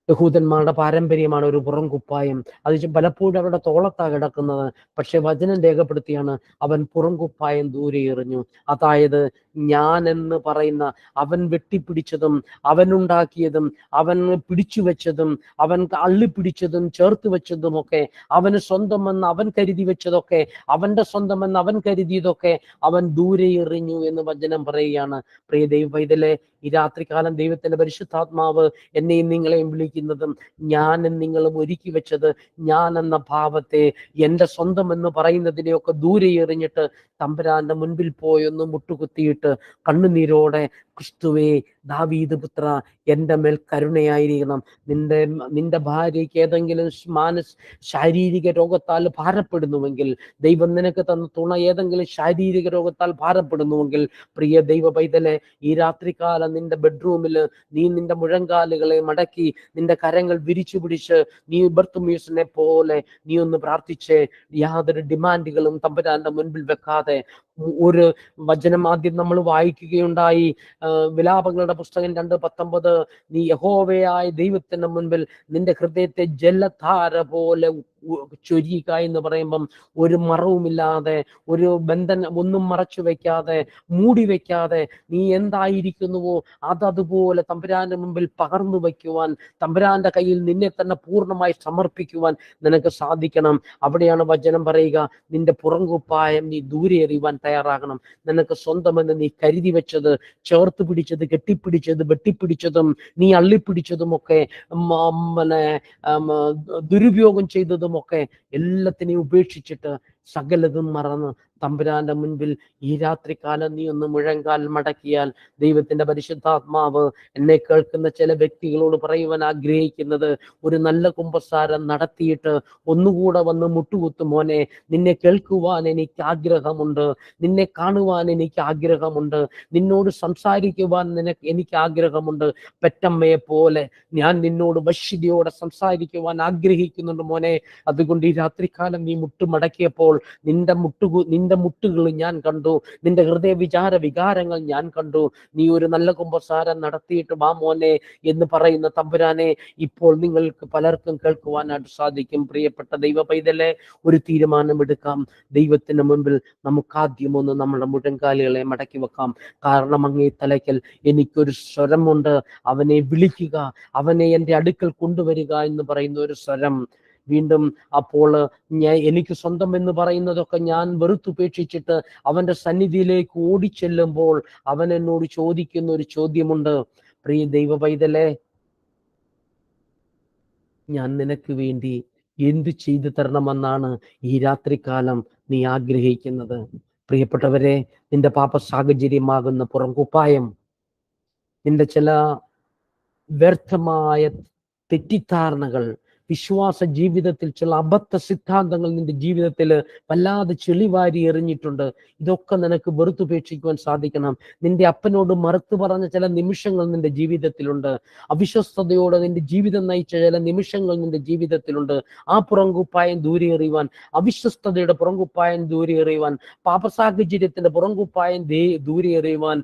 യഹൂദന്മാരുടെ പാരമ്പര്യമാണ് ഒരു പുറംകുപ്പായം. അത് പലപ്പോഴും അവരുടെ തോളത്താ കിടക്കുന്നത്. പക്ഷെ വചനം രേഖപ്പെടുത്തിയാണ് അവൻ പുറംകുപ്പായം ദൂരെ എറിഞ്ഞു. അതായത് ഞാൻ എന്ന് പറയുന്ന, അവൻ വെട്ടിപ്പിടിച്ചതും അവനുണ്ടാക്കിയതും അവൻ പിടിച്ചു വെച്ചതും അവൻ അള്ളിപ്പിടിച്ചതും ചേർത്ത് വെച്ചതും ഒക്കെ, അവന് സ്വന്തമെന്ന് അവൻ കരുതി വെച്ചതൊക്കെ, അവന്റെ സ്വന്തമെന്ന് അവൻ കരുതിയതൊക്കെ അവൻ ദൂരെ എറിഞ്ഞു എന്ന് വചനം പറയുകയാണ്. പ്രിയ ദൈവ പൈതലേ, ഈ രാത്രികാലം ദൈവത്തിന്റെ പരിശുദ്ധാത്മാവ് എന്നെയും നിങ്ങളെയും വിളിക്കുന്നതും, ഞാനും നിങ്ങളും ഒരുക്കി വെച്ചത്, ഞാൻ എന്ന ഭാവത്തെ, എന്റെ സ്വന്തം എന്ന് പറയുന്നതിനെയൊക്കെ ദൂരെ എറിഞ്ഞിട്ട് തമ്പുരാന്റെ മുൻപിൽ പോയൊന്ന് മുട്ടുകുത്തിയിട്ട് കണ്ണുനീരോടെ, ക്രിസ്തുവേ, ദാവീദ് പുത്ര, എൻ്റെ മേൽ കരുണയായിരിക്കണം. നിന്റെ ഭാര്യയ്ക്ക് ഏതെങ്കിലും ശാരീരിക രോഗത്താൽ ഭാരപ്പെടുന്നുവെങ്കിൽ, ദൈവം നിനക്ക് തന്ന തുണ ഏതെങ്കിലും ശാരീരിക രോഗത്താൽ ഭാരപ്പെടുന്നുവെങ്കിൽ, പ്രിയ ദൈവ പൈതലെ, ഈ രാത്രികാലം നിന്റെ ബെഡ്റൂമിൽ നീ നിന്റെ മുഴങ്കാലുകളെ മടക്കി നിന്റെ കരങ്ങൾ വിരിച്ചു പിടിച്ച് നീ ബർത്തുമീസിനെ പോലെ നീ ഒന്ന് പ്രാർത്ഥിച്ച്, യാതൊരു ഡിമാൻഡുകളും തമ്പുരാന്റെ മുൻപിൽ വെക്കാതെ, ഒരു വചനം ആദ്യം നമ്മൾ വായിക്കുകയുണ്ടായി, വിലാപങ്ങളുടെ പുസ്തകം 2:19, നീ യഹോവയായ ദൈവത്തിന്റെ മുൻപിൽ നിന്റെ ഹൃദയത്തെ ജലധാര പോലെ ചൊരിയുക എന്ന് പറയുമ്പം, ഒരു മറവുമില്ലാതെ, ഒരു ഒന്നും മറച്ചു വെക്കാതെ, മൂടി വെക്കാതെ, നീ എന്തായിരിക്കുന്നുവോ അതതുപോലെ തമ്പുരാന്റെ മുമ്പിൽ പകർന്നു വയ്ക്കുവാൻ, തമ്പുരാന്റെ കയ്യിൽ നിന്നെ തന്നെ പൂർണ്ണമായി സമർപ്പിക്കുവാൻ നിനക്ക് സാധിക്കണം. അവിടെയാണ് വചനം പറയുക, നിന്റെ പുറങ്കുപ്പായം നീ ദൂരെ എറിയുവാൻ തയ്യാറാകണം. നിനക്ക് സ്വന്തമെന്ന് നീ കരുതി വെച്ചത്, ചേർത്ത് പിടിച്ചത്, കെട്ടിപ്പിടിച്ചത്, വെട്ടിപ്പിടിച്ചതും നീ അള്ളിപ്പിടിച്ചതും ഒക്കെ, ദുരുപയോഗം ചെയ്തതും ഒക്കെ, എല്ലാത്തിനെയും ഉപേക്ഷിച്ചിട്ട് സകലതും മറന്ന് തമ്പുരാന്റെ മുൻപിൽ ഈ രാത്രികാലം നീ ഒന്ന് മുഴങ്കാൽ മടക്കിയാൽ, ദൈവത്തിന്റെ പരിശുദ്ധാത്മാവ് എന്നെ കേൾക്കുന്ന ചില വ്യക്തികളോട് പറയുവാൻ ആഗ്രഹിക്കുന്നത്, ഒരു നല്ല കുമ്പസാരം നടത്തിയിട്ട് ഒന്നുകൂടെ വന്ന് മുട്ടുകുത്തും. മോനെ, നിന്നെ കേൾക്കുവാൻ എനിക്ക് ആഗ്രഹമുണ്ട്, നിന്നെ കാണുവാൻ എനിക്ക് ആഗ്രഹമുണ്ട്, നിന്നോട് സംസാരിക്കുവാൻ എനിക്ക് ആഗ്രഹമുണ്ട്. പെറ്റമ്മയെ പോലെ ഞാൻ നിന്നോട് വശ്യതയോടെ സംസാരിക്കുവാൻ ആഗ്രഹിക്കുന്നുണ്ട് മോനെ. അതുകൊണ്ട് ഈ രാത്രികാലം നീ മുട്ടുമടക്കിയപ്പോൾ നിന്റെ മുട്ടുകൾ ഞാൻ കണ്ടു, നിന്റെ ഹൃദയ വികാരങ്ങൾ ഞാൻ കണ്ടു. നീ ഒരു നല്ല കുമ്പസാരം നടത്തിയിട്ട് വാ മോനെ എന്ന് പറയുന്ന തമ്പുരാനെ ഇപ്പോൾ നിങ്ങൾക്ക് പലർക്കും കേൾക്കുവാനായിട്ട് സാധിക്കും. പ്രിയപ്പെട്ട ദൈവ പൈതലെ, ഒരു തീരുമാനമെടുക്കാം. ദൈവത്തിന് മുൻപിൽ നമുക്ക് ആദ്യം ഒന്ന് നമ്മുടെ മുഴങ്കാലുകളെ മടക്കി വെക്കാം. കാരണം അങ്ങേ തലയ്ക്കൽ എനിക്കൊരു സ്വരമുണ്ട്, അവനെ വിളിക്കുക, അവനെ എൻ്റെ അടുക്കൽ കൊണ്ടുവരിക എന്ന് പറയുന്ന ഒരു സ്വരം. വീണ്ടും അപ്പോൾ എനിക്ക് സ്വന്തം എന്ന് പറയുന്നതൊക്കെ ഞാൻ വെറുത്തുപേക്ഷിച്ചിട്ട് അവന്റെ സന്നിധിയിലേക്ക് ഓടിച്ചെല്ലുമ്പോൾ അവൻ എന്നോട് ചോദിക്കുന്ന ഒരു ചോദ്യമുണ്ട്, പ്രിയ ദൈവ പൈതലേ, ഞാൻ നിനക്ക് വേണ്ടി എന്ത് ചെയ്തു തരണമെന്നാണ് ഈ രാത്രികാലം നീ ആഗ്രഹിക്കുന്നത്? പ്രിയപ്പെട്ടവരെ, നിന്റെ പാപ സാഹചര്യമാകുന്ന പുറംകുപ്പായം, നിന്റെ ചില വ്യർത്ഥമായ തെറ്റിദ്ധാരണകൾ, വിശ്വാസ ജീവിതത്തിൽ ചില അബദ്ധ സിദ്ധാന്തങ്ങൾ നിന്റെ ജീവിതത്തിൽ വല്ലാതെ ചെളിവാരി എറിഞ്ഞിട്ടുണ്ട്. ഇതൊക്കെ നിനക്ക് വെറുത്തുപേക്ഷിക്കുവാൻ സാധിക്കണം. നിന്റെ അപ്പനോട് മറുത്തു പറഞ്ഞ ചില നിമിഷങ്ങൾ നിന്റെ ജീവിതത്തിലുണ്ട്. അവിശ്വസ്തയോടെ നിന്റെ ജീവിതം നയിച്ച ചില നിമിഷങ്ങൾ നിന്റെ ജീവിതത്തിലുണ്ട്. ആ പുറംകുപ്പായം ദൂരെ എറിയുവാൻ, അവിശ്വസ്തതയുടെ പുറംകുപ്പായം ദൂരെ എറിയുവാൻ, പാപസാഹചര്യത്തിന്റെ പുറംകുപ്പായം ദൂരെ എറിയുവാൻ,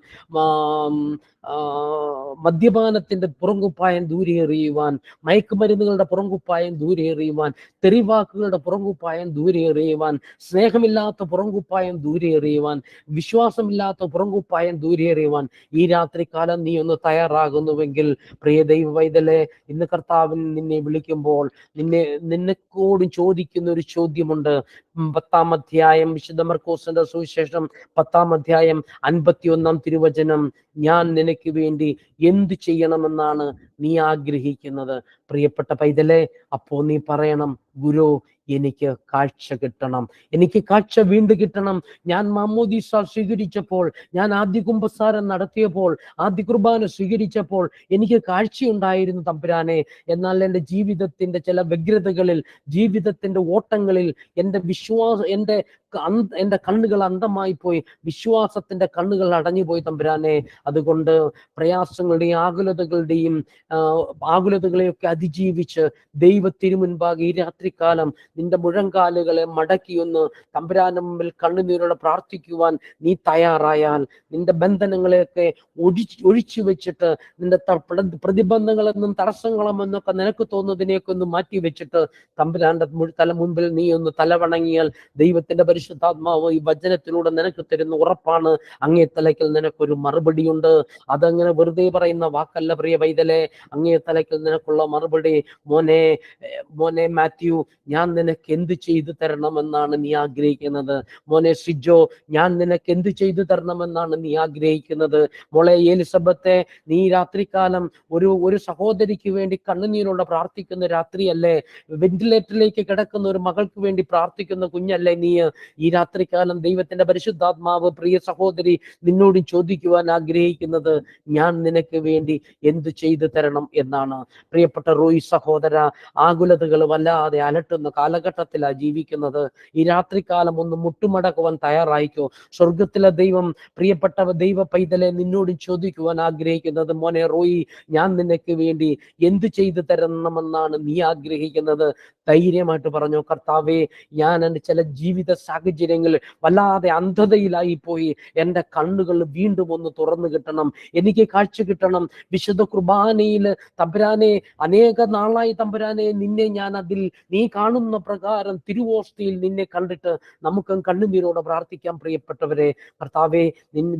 മദ്യപാനത്തിന്റെ പുറംകുപ്പായം ദൂരെ എറിയുവാൻ, മയക്കുമരുന്നുകളുടെ പുറംകുപ്പായം ദൂരെ എറിയുവാൻ, തെറിവാക്കുകളുടെ പുറംകുപ്പായം ദൂരെ എറിയുവാൻ, സ്നേഹമില്ലാത്ത പുറംകുപ്പായം ദൂരെ എറിയുവാൻ, വിശ്വാസമില്ലാത്ത പുറംകുപ്പായം ദൂരെ എറിയുവാൻ ഈ രാത്രികാലം നീ ഒന്ന് തയ്യാറാകുന്നുവെങ്കിൽ, പ്രിയ ദൈവ പൈതലേ, ഇന്ന് കർത്താവിൻ നിന്നെ വിളിക്കുമ്പോൾ നിന്നോടും ചോദിക്കുന്ന ഒരു ചോദ്യമുണ്ട്. 10-ാം അധ്യായം, വിശുദ്ധ മർക്കോസിന്റെ സുവിശേഷം 10-ാം അധ്യായം 51-ാം തിരുവചനം, ഞാൻ നിനക്ക് വേണ്ടി എന്ത് ചെയ്യണമെന്നാണ് നീ ആഗ്രഹിക്കുന്നത്? പ്രിയപ്പെട്ട പൈതലെ, അപ്പോ നീ പറയണം, ഗുരു എനിക്ക് കാഴ്ച കിട്ടണം, എനിക്ക് കാഴ്ച വീണ്ടും കിട്ടണം. ഞാൻ മാമോദീസ സ്വീകരിച്ചപ്പോൾ, ഞാൻ ആദ്യ കുമ്പസാരം നടത്തിയപ്പോൾ, ആദ്യ കുർബാന സ്വീകരിച്ചപ്പോൾ എനിക്ക് കാഴ്ചയുണ്ടായിരുന്നു തമ്പുരാനെ. എന്നാൽ എൻ്റെ ജീവിതത്തിന്റെ ചില വ്യഗ്രതകളിൽ, ജീവിതത്തിന്റെ ഓട്ടങ്ങളിൽ എൻ്റെ കണ്ണുകൾ അന്ധമായി പോയി, വിശ്വാസത്തിന്റെ കണ്ണുകൾ അടഞ്ഞുപോയി തമ്പുരാനെ. അതുകൊണ്ട് പ്രയാസങ്ങളുടെയും ആകുലതകളെയൊക്കെ അതിജീവിച്ച് ദൈവത്തിനു മുൻപാകെ ഈ രാത്രികാലം നിന്റെ മുഴങ്കാലുകളെ മടക്കിയൊന്ന് തമ്പുരാന്റെ മുമ്പിൽ കണ്ണുനീരോടെ പ്രാർത്ഥിക്കുവാൻ നീ തയ്യാറായാൽ, നിന്റെ ബന്ധനങ്ങളെയൊക്കെ ഒഴിച്ചു വെച്ചിട്ട്, നിന്റെ പ്രതിബന്ധങ്ങളെന്നും തടസ്സങ്ങളെന്നൊക്കെ നിനക്ക് തോന്നുന്നതിനെയൊക്കെ ഒന്ന് മാറ്റി വെച്ചിട്ട് തമ്പുരാന്റെ മുൻപിൽ നീ ഒന്ന് തലവണങ്ങിയാൽ, ദൈവത്തിന്റെ പരിശുദ്ധാത്മാവ് ഈ വചനത്തിലൂടെ നിനക്ക് തരുന്ന ഉറപ്പാണ്, അങ്ങേ തലയ്ക്കൽ നിനക്കൊരു മറുപടിയുണ്ട്. അതങ്ങനെ വെറുതെ പറയുന്ന വാക്കല്ല പ്രിയ പൈതലെ. അങ്ങേ തലയ്ക്കൽ നിനക്കുള്ള മറുപടി, മോനെ മാത്യു, ഞാൻ നിനക്ക് എന്ത് ചെയ്തു തരണമെന്നാണ് നീ ആഗ്രഹിക്കുന്നത്? മോനെ സിജോ, ഞാൻ നിനക്ക് എന്ത് ചെയ്തു തരണമെന്നാണ് നീ ആഗ്രഹിക്കുന്നത്? മോളെ എലിസബത്തെ, നീ രാത്രികാലം ഒരു സഹോദരിക്ക് വേണ്ടി കണ്ണുനീരോടെ പ്രാർത്ഥിക്കുന്ന രാത്രിയല്ലേ? വെന്റിലേറ്ററിലേക്ക് കിടക്കുന്ന ഒരു മകൾക്ക് വേണ്ടി പ്രാർത്ഥിക്കുന്ന കുഞ്ഞല്ലേ നീ? ഈ രാത്രികാലം ദൈവത്തിന്റെ പരിശുദ്ധാത്മാവ് പ്രിയ സഹോദരി നിന്നോട് ചോദിക്കുവാൻ ആഗ്രഹിക്കുന്നത്, ഞാൻ നിനക്ക് വേണ്ടി എന്ത് ചെയ്തു തരണം എന്നാണ്. പ്രിയപ്പെട്ട റോയി സഹോദര, ആകുലതകൾ വല്ലാതെ അലട്ടുന്ന കാലഘട്ടത്തിലാണ് ജീവിക്കുന്നത്. ഈ രാത്രികാലം ഒന്ന് മുട്ടുമടക്കുവാൻ തയ്യാറായിക്കോ. സ്വർഗത്തിലെ ദൈവം, പ്രിയപ്പെട്ട ദൈവ പൈതലെ, നിന്നോട് ചോദിക്കുവാൻ ആഗ്രഹിക്കുന്നത്, മോനെ റോയി, ഞാൻ നിനക്ക് വേണ്ടി എന്ത് ചെയ്തു തരണമെന്നാണ് നീ ആഗ്രഹിക്കുന്നത്? ധൈര്യമായിട്ട് പറഞ്ഞോ, കർത്താവേ, ഞാൻ എൻ്റെ ചില ജീവിത സാഹചര്യങ്ങളിൽ വല്ലാതെ അന്ധതയിലായി പോയി, എൻ്റെ കണ്ണുകൾ വീണ്ടും ഒന്ന് തുറന്നു കിട്ടണം, എനിക്ക് കാഴ്ച കിട്ടണം. വിശുദ്ധ കുർബാനയിൽ തമ്പുരാനെ, അനേക നാളായി തമ്പുരാനെ നിന്നെ ഞാൻ അതിൽ നീ കാണുന്ന പ്രകാരം തിരുവോസ്തിയിൽ നിന്നെ കണ്ടിട്ട് നമുക്ക് കണ്ണുനീരോടെ പ്രാർത്ഥിക്കാം. പ്രിയപ്പെട്ടവരെ, കർത്താവെ,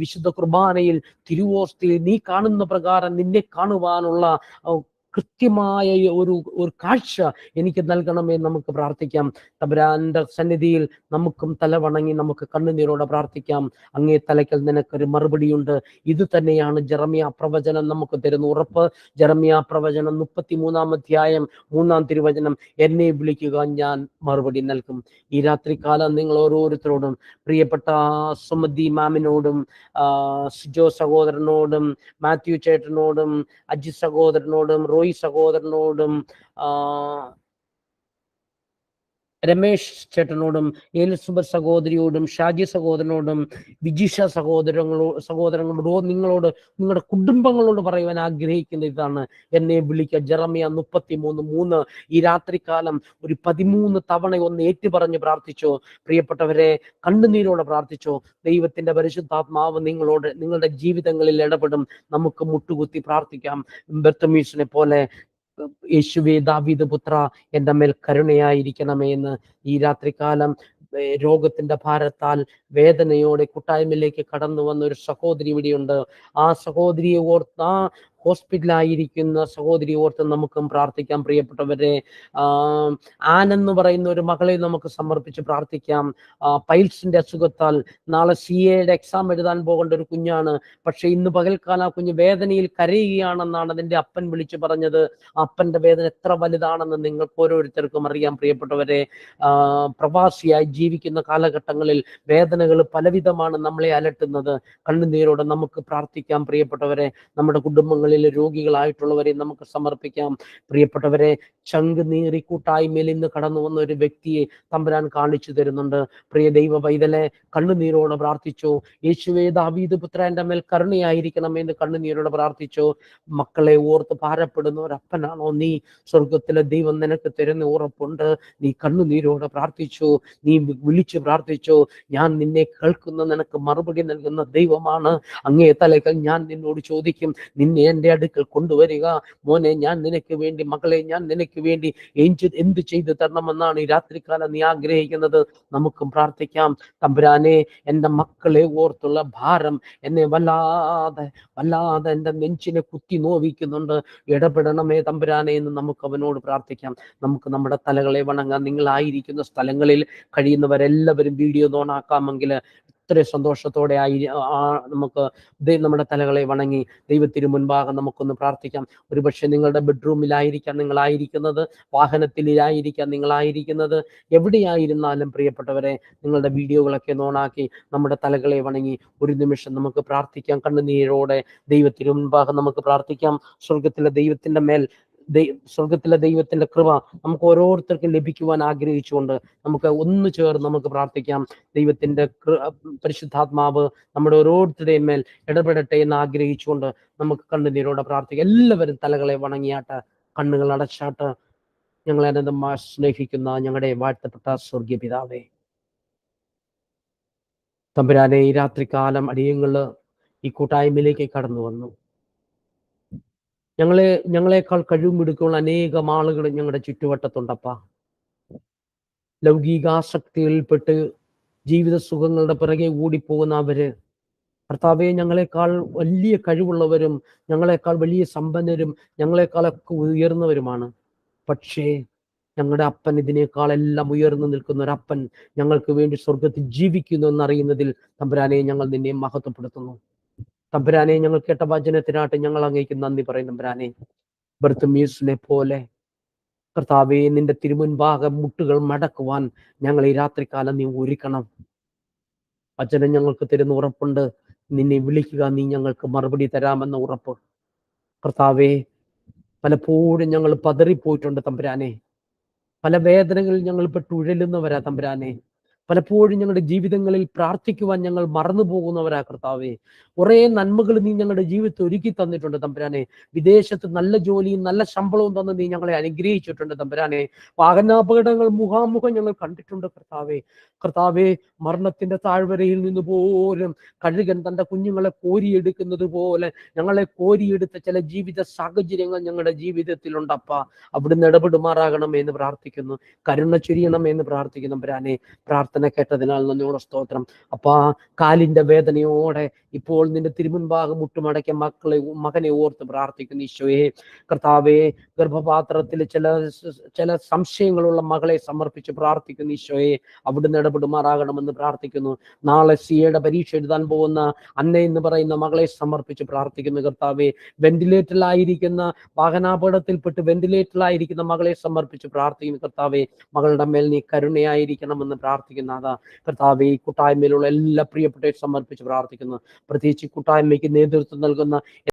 വിശുദ്ധ കുർബാനയിൽ തിരുവോസ്തിയിൽ നീ കാണുന്ന പ്രകാരം നിന്നെ കാണുവാനുള്ള കൃത്യമായ ഒരു കാഴ്ച എനിക്ക് നൽകണമേ. നമുക്ക് പ്രാർത്ഥിക്കാം. തമ്പുരാന്റെ സന്നിധിയിൽ നമുക്കും തലവണങ്ങി നമുക്ക് കണ്ണുനീരോടെ പ്രാർത്ഥിക്കാം. അങ്ങേ തലയ്ക്കൽ നിനക്കൊരു മറുപടിയുണ്ട്. ഇത് തന്നെയാണ് ജെറമ്യാ പ്രവചനം നമുക്ക് തരുന്ന ഉറപ്പ്. ജെറമ്യാ പ്രവചനം 33-ാം അധ്യായം 3-ാം തിരുവചനം, എന്നെ വിളിക്കുക, ഞാൻ മറുപടി നൽകും. ഈ രാത്രികാലം നിങ്ങൾ ഓരോരുത്തരോടും, പ്രിയപ്പെട്ട സുമതി മാമിനോടും, സിജോ സഹോദരനോടും, മാത്യു ചേട്ടനോടും, അജി സഹോദരനോടും, റോയി സഹോദരനോടും, രമേശ് ചേട്ടനോടും, എലിസബത്ത് സഹോദരിയോടും, ഷാജി സഹോദരനോടും, വിജിഷ സഹോദരങ്ങളോട്, നിങ്ങളുടെ കുടുംബങ്ങളോട് പറയുവാൻ ആഗ്രഹിക്കുന്ന ഇതാണ്, എന്നെ വിളിക്കുക. ജെറമ്യാ 33:3. ഈ രാത്രികാലം ഒരു 13 തവണ ഒന്ന് ഏറ്റുപറഞ്ഞ് പ്രാർത്ഥിച്ചോ. പ്രിയപ്പെട്ടവരെ, കണ്ണുനീരോടെ പ്രാർത്ഥിച്ചോ. ദൈവത്തിന്റെ പരിശുദ്ധാത്മാവ് നിങ്ങളുടെ ജീവിതങ്ങളിൽ ഇടപെടും. നമുക്ക് മുട്ടുകുത്തി പ്രാർത്ഥിക്കാം. ബർത്തമീസിനെ പോലെ, യേശുവേ, ദാവീദ് പുത്ര, എൻ്റെ മേൽ കരുണയായിരിക്കണമേ എന്ന് ഈ രാത്രികാലം രോഗത്തിന്റെ ഭാരത്താൽ വേദനയോടെ കൂട്ടായ്മയിലേക്ക് കടന്നു വന്ന ഒരു സഹോദരി ഇവിടെയുണ്ട്. ആ സഹോദരിയെ ഓർത്ത്, ആ ഹോസ്പിറ്റലായിരിക്കുന്ന സഹോദരി ഓർത്ത് നമുക്കും പ്രാർത്ഥിക്കാം. പ്രിയപ്പെട്ടവരെ, ആനെന്ന് പറയുന്ന ഒരു മകളെ നമുക്ക് സമർപ്പിച്ച് പ്രാർത്ഥിക്കാം. പൈൽസിന്റെ അസുഖത്താൽ നാളെ CA-യുടെ എക്സാം എഴുതാൻ പോകേണ്ട ഒരു കുഞ്ഞാണ്. പക്ഷെ ഇന്ന് പകൽക്കാലം ആ കുഞ്ഞ് വേദനയിൽ കരയുകയാണെന്നാണ് അതിന്റെ അപ്പൻ വിളിച്ചു പറഞ്ഞത്. അപ്പന്റെ വേദന എത്ര വലുതാണെന്ന് നിങ്ങൾക്ക് ഓരോരുത്തർക്കും അറിയാം. പ്രിയപ്പെട്ടവരെ, പ്രവാസിയായി ജീവിക്കുന്ന കാലഘട്ടങ്ങളിൽ വേദനകൾ പലവിധമാണ് നമ്മളെ അലട്ടുന്നത്. കണ്ണുനീരോടെ നമുക്ക് പ്രാർത്ഥിക്കാം. പ്രിയപ്പെട്ടവരെ, നമ്മുടെ കുടുംബങ്ങളിൽ രോഗികളായിട്ടുള്ളവരെ നമുക്ക് സമർപ്പിക്കാം. പ്രിയപ്പെട്ടവരെ, ചങ്ക് നീറി കൂട്ടായ്മയിൽ ഇന്ന് കടന്നു വന്ന ഒരു വ്യക്തിയെ തമ്പുരാൻ കാണിച്ചു തരുന്നുണ്ട്. പ്രിയ ദൈവ പൈതലെ, കണ്ണുനീരോടെ പ്രാർത്ഥിച്ചോ. യേശുവേ, ദാവീദ് പുത്ര, എൻ്റെ മേൽ കരുണയായിരിക്കണമെന്ന് കണ്ണുനീരോടെ പ്രാർത്ഥിച്ചോ. മക്കളെ ഓർത്ത് ഭാരപ്പെടുന്ന ഒരപ്പനാണോ നീ? സ്വർഗത്തിലെ ദൈവം നിനക്ക് തരുന്ന ഉറപ്പുണ്ട്. നീ കണ്ണുനീരോടെ പ്രാർത്ഥിച്ചു, നീ വിളിച്ചു പ്രാർത്ഥിച്ചു. ഞാൻ നിന്നെ കേൾക്കുന്ന, നിനക്ക് മറുപടി നൽകുന്ന ദൈവമാണ്. അങ്ങേ തലയ്ക്കൽ ഞാൻ നിന്നോട് ചോദിക്കും, നിന്നെ എൻ്റെ അടുക്കൽ കൊണ്ടുവരിക. മോനെ, ഞാൻ നിനക്ക് വേണ്ടി, മകളെ, ഞാൻ നിനക്ക് വേണ്ടി എന്ത് ചെയ്തു തരണമെന്നാണ് ഈ രാത്രികാലം നീ ആഗ്രഹിക്കുന്നത്? നമുക്കും പ്രാർത്ഥിക്കാം. തമ്പുരാനെ, എൻ്റെ മക്കളെ ഓർത്തുള്ള ഭാരം എന്നെ വല്ലാതെ വല്ലാതെ എൻ്റെ നെഞ്ചിനെ കുത്തി നോവിക്കുന്നുണ്ട്. ഇടപെടണമേ തമ്പുരാനെ എന്ന് നമുക്ക് അവനോട് പ്രാർത്ഥിക്കാം. നമുക്ക് നമ്മുടെ തലകളെ വണങ്ങാം. നിങ്ങളായിരിക്കുന്ന സ്ഥലങ്ങളിൽ കഴിയുന്നവരെല്ലാവരും വീഡിയോ ഓണാക്കാമെങ്കിൽ ഇത്ര സന്തോഷത്തോടെ നമുക്ക് നമ്മുടെ തലകളെ വണങ്ങി ദൈവത്തിന് മുൻപാകെ നമുക്കൊന്ന് പ്രാർത്ഥിക്കാം. ഒരുപക്ഷെ നിങ്ങളുടെ ബെഡ്റൂമിലായിരിക്കാം നിങ്ങളായിരിക്കുന്നത്, വാഹനത്തിലായിരിക്കാം നിങ്ങളായിരിക്കുന്നത്. എവിടെയായിരുന്നാലും പ്രിയപ്പെട്ടവരെ, നിങ്ങളുടെ വീഡിയോകളൊക്കെ ഓണാക്കി നമ്മുടെ തലകളെ വണങ്ങി ഒരു നിമിഷം നമുക്ക് പ്രാർത്ഥിക്കാം. കണ്ണുനീരോടെ ദൈവത്തിന് മുൻപാകെ നമുക്ക് പ്രാർത്ഥിക്കാം. സ്വർഗത്തിലെ ദൈവത്തിന്റെ കൃപ നമുക്ക് ഓരോരുത്തർക്കും ലഭിക്കുവാൻ ആഗ്രഹിച്ചുകൊണ്ട് നമുക്ക് ഒന്ന് ചേർന്ന് നമുക്ക് പ്രാർത്ഥിക്കാം. ദൈവത്തിന്റെ പരിശുദ്ധാത്മാവ് നമ്മുടെ ഓരോരുത്തരുടെയും മേൽ ഇടപെടട്ടെ എന്ന് ആഗ്രഹിച്ചുകൊണ്ട് നമുക്ക് കണ്ണുനീരോടെ പ്രാർത്ഥിക്കാം. എല്ലാവരും തലകളെ വണങ്ങിയാട്ട്, കണ്ണുകൾ അടച്ചാട്ട്. ഞങ്ങളെ അനന്തമായി സ്നേഹിക്കുന്ന ഞങ്ങളുടെ വാഴ്ത്തപ്പെട്ട സ്വർഗീയ പിതാവേ, തമ്പുരാനെ, ഈ രാത്രികാലം അടിയങ്ങള് ഈ കൂട്ടായ്മയിലേക്ക് കടന്നു വന്നു. ഞങ്ങളെക്കാൾ കഴിവുമിടുക്കുള്ള അനേകം ആളുകൾ ഞങ്ങളുടെ ചുറ്റുവട്ടത്തുണ്ടപ്പാ. ലൗകികാസക്തിയിൽപ്പെട്ട് ജീവിത സുഖങ്ങളുടെ പിറകെ ഓടിപ്പോകുന്ന അവര്, കർത്താവെ, ഞങ്ങളെക്കാൾ വലിയ കഴിവുള്ളവരും ഞങ്ങളെക്കാൾ വലിയ സമ്പന്നരും ഞങ്ങളെക്കാളൊക്കെ ഉയർന്നവരുമാണ്. പക്ഷേ ഞങ്ങളുടെ അപ്പൻ ഇതിനേക്കാളെല്ലാം ഉയർന്നു നിൽക്കുന്ന ഒരപ്പൻ ഞങ്ങൾക്ക് വേണ്ടി സ്വർഗത്തിൽ ജീവിക്കുന്നു എന്നറിയുന്നതിൽ തമ്പുരാനെ ഞങ്ങൾ നിന്നെ മഹത്വപ്പെടുത്തുന്നു. തമ്പുരാനെ, ഞങ്ങൾ കേട്ട വചനത്തിനായിട്ട് ഞങ്ങൾ അങ്ങേക്ക് നന്ദി പറയും. തമ്പുരാനെ, ബർത്തിമേയുസിനെ പോലെ കർത്താവെ, നിന്റെ തിരുമുൻപാകെ മുട്ടുകൾ മടക്കുവാൻ ഞങ്ങൾ ഈ രാത്രികാലം നീ ഒരുക്കണം. വചനം ഞങ്ങൾക്ക് തരുന്ന ഉറപ്പുണ്ട്. നിന്നെ വിളിക്കുക, നീ ഞങ്ങൾക്ക് മറുപടി തരാമെന്ന ഉറപ്പ്. കർത്താവെ, പലപ്പോഴും ഞങ്ങൾ പതറിപ്പോയിട്ടുണ്ട് തമ്പുരാനെ. പല വേദനകളിൽ ഞങ്ങൾ പെട്ടുഴലുന്നവരാ തമ്പുരാനെ. പലപ്പോഴും ഞങ്ങളുടെ ജീവിതങ്ങളിൽ പ്രാർത്ഥിക്കുവാൻ ഞങ്ങൾ മറന്നു പോകുന്നവരാ കർത്താവെ. കുറെ നന്മകൾ നീ ഞങ്ങളുടെ ജീവിതത്തിൽ ഒരുക്കി തന്നിട്ടുണ്ട് തമ്പുരാനെ. വിദേശത്ത് നല്ല ജോലിയും നല്ല ശമ്പളവും തന്ന് നീ ഞങ്ങളെ അനുഗ്രഹിച്ചിട്ടുണ്ട് തമ്പുരാനെ. വാഹനാപകടങ്ങൾ മുഖാമുഖം ഞങ്ങൾ കണ്ടിട്ടുണ്ട് കർത്താവെ. മരണത്തിന്റെ താഴ്വരയിൽ നിന്ന് പോലും കഴുകൻ തന്റെ കുഞ്ഞുങ്ങളെ കോരിയെടുക്കുന്നത് പോലെ ഞങ്ങളെ കോരിയെടുത്ത ചില ജീവിത സാഹചര്യങ്ങൾ ഞങ്ങളുടെ ജീവിതത്തിലുണ്ടപ്പ. അവിടുന്ന് ഇടപെടുമാറാകണമേ എന്ന് പ്രാർത്ഥിക്കുന്നു. കരുണ ചൊരിയണമെന്ന് പ്രാർത്ഥിക്കുന്നു തമ്പുരാനെ. പ്രാർത്ഥന കേട്ടതിനാൽ നന്ദിയോടെ സ്തോത്രം. അപ്പാ, കാലിന്റെ വേദനയോടെ ഇപ്പോൾ നിന്റെ തിരുമുൻപാകെ മുട്ടുമടക്കിയ മകനെ ഓർത്ത് പ്രാർത്ഥിക്കുന്നു ഈശോയെ. കർത്താവെ, ഗർഭപാത്രത്തിൽ ചില സംശയങ്ങളുള്ള മകളെ സമർപ്പിച്ച് പ്രാർത്ഥിക്കുന്നു ഈശോയെ. അവിടുന്ന് ഇടപെടുമാറാകണമെന്ന് പ്രാർത്ഥിക്കുന്നു. നാളെ സിയുടെ പരീക്ഷ എഴുതാൻ പോകുന്ന അന്ന എന്ന് പറയുന്ന മകളെ സമർപ്പിച്ച് പ്രാർത്ഥിക്കുന്നു കർത്താവെ. വെന്റിലേറ്ററിലായിരിക്കുന്ന, വാഹനാപകടത്തിൽപ്പെട്ട് വെന്റിലേറ്ററിലായിരിക്കുന്ന മകളെ സമർപ്പിച്ച് പ്രാർത്ഥിക്കുന്നു കർത്താവെ. മകളുടെ മേൽ നീ കരുണയായിരിക്കണമെന്ന് പ്രാർത്ഥിക്കുന്ന കർത്താവെ. ഈ കൂട്ടായ്മയിലുള്ള എല്ലാ പ്രിയപ്പെട്ടവരെ സമർപ്പിച്ച് പ്രാർത്ഥിക്കുന്നു. പ്രത്യേകിച്ച് കൂട്ടായ്മയ്ക്ക് നേതൃത്വം നൽകുന്ന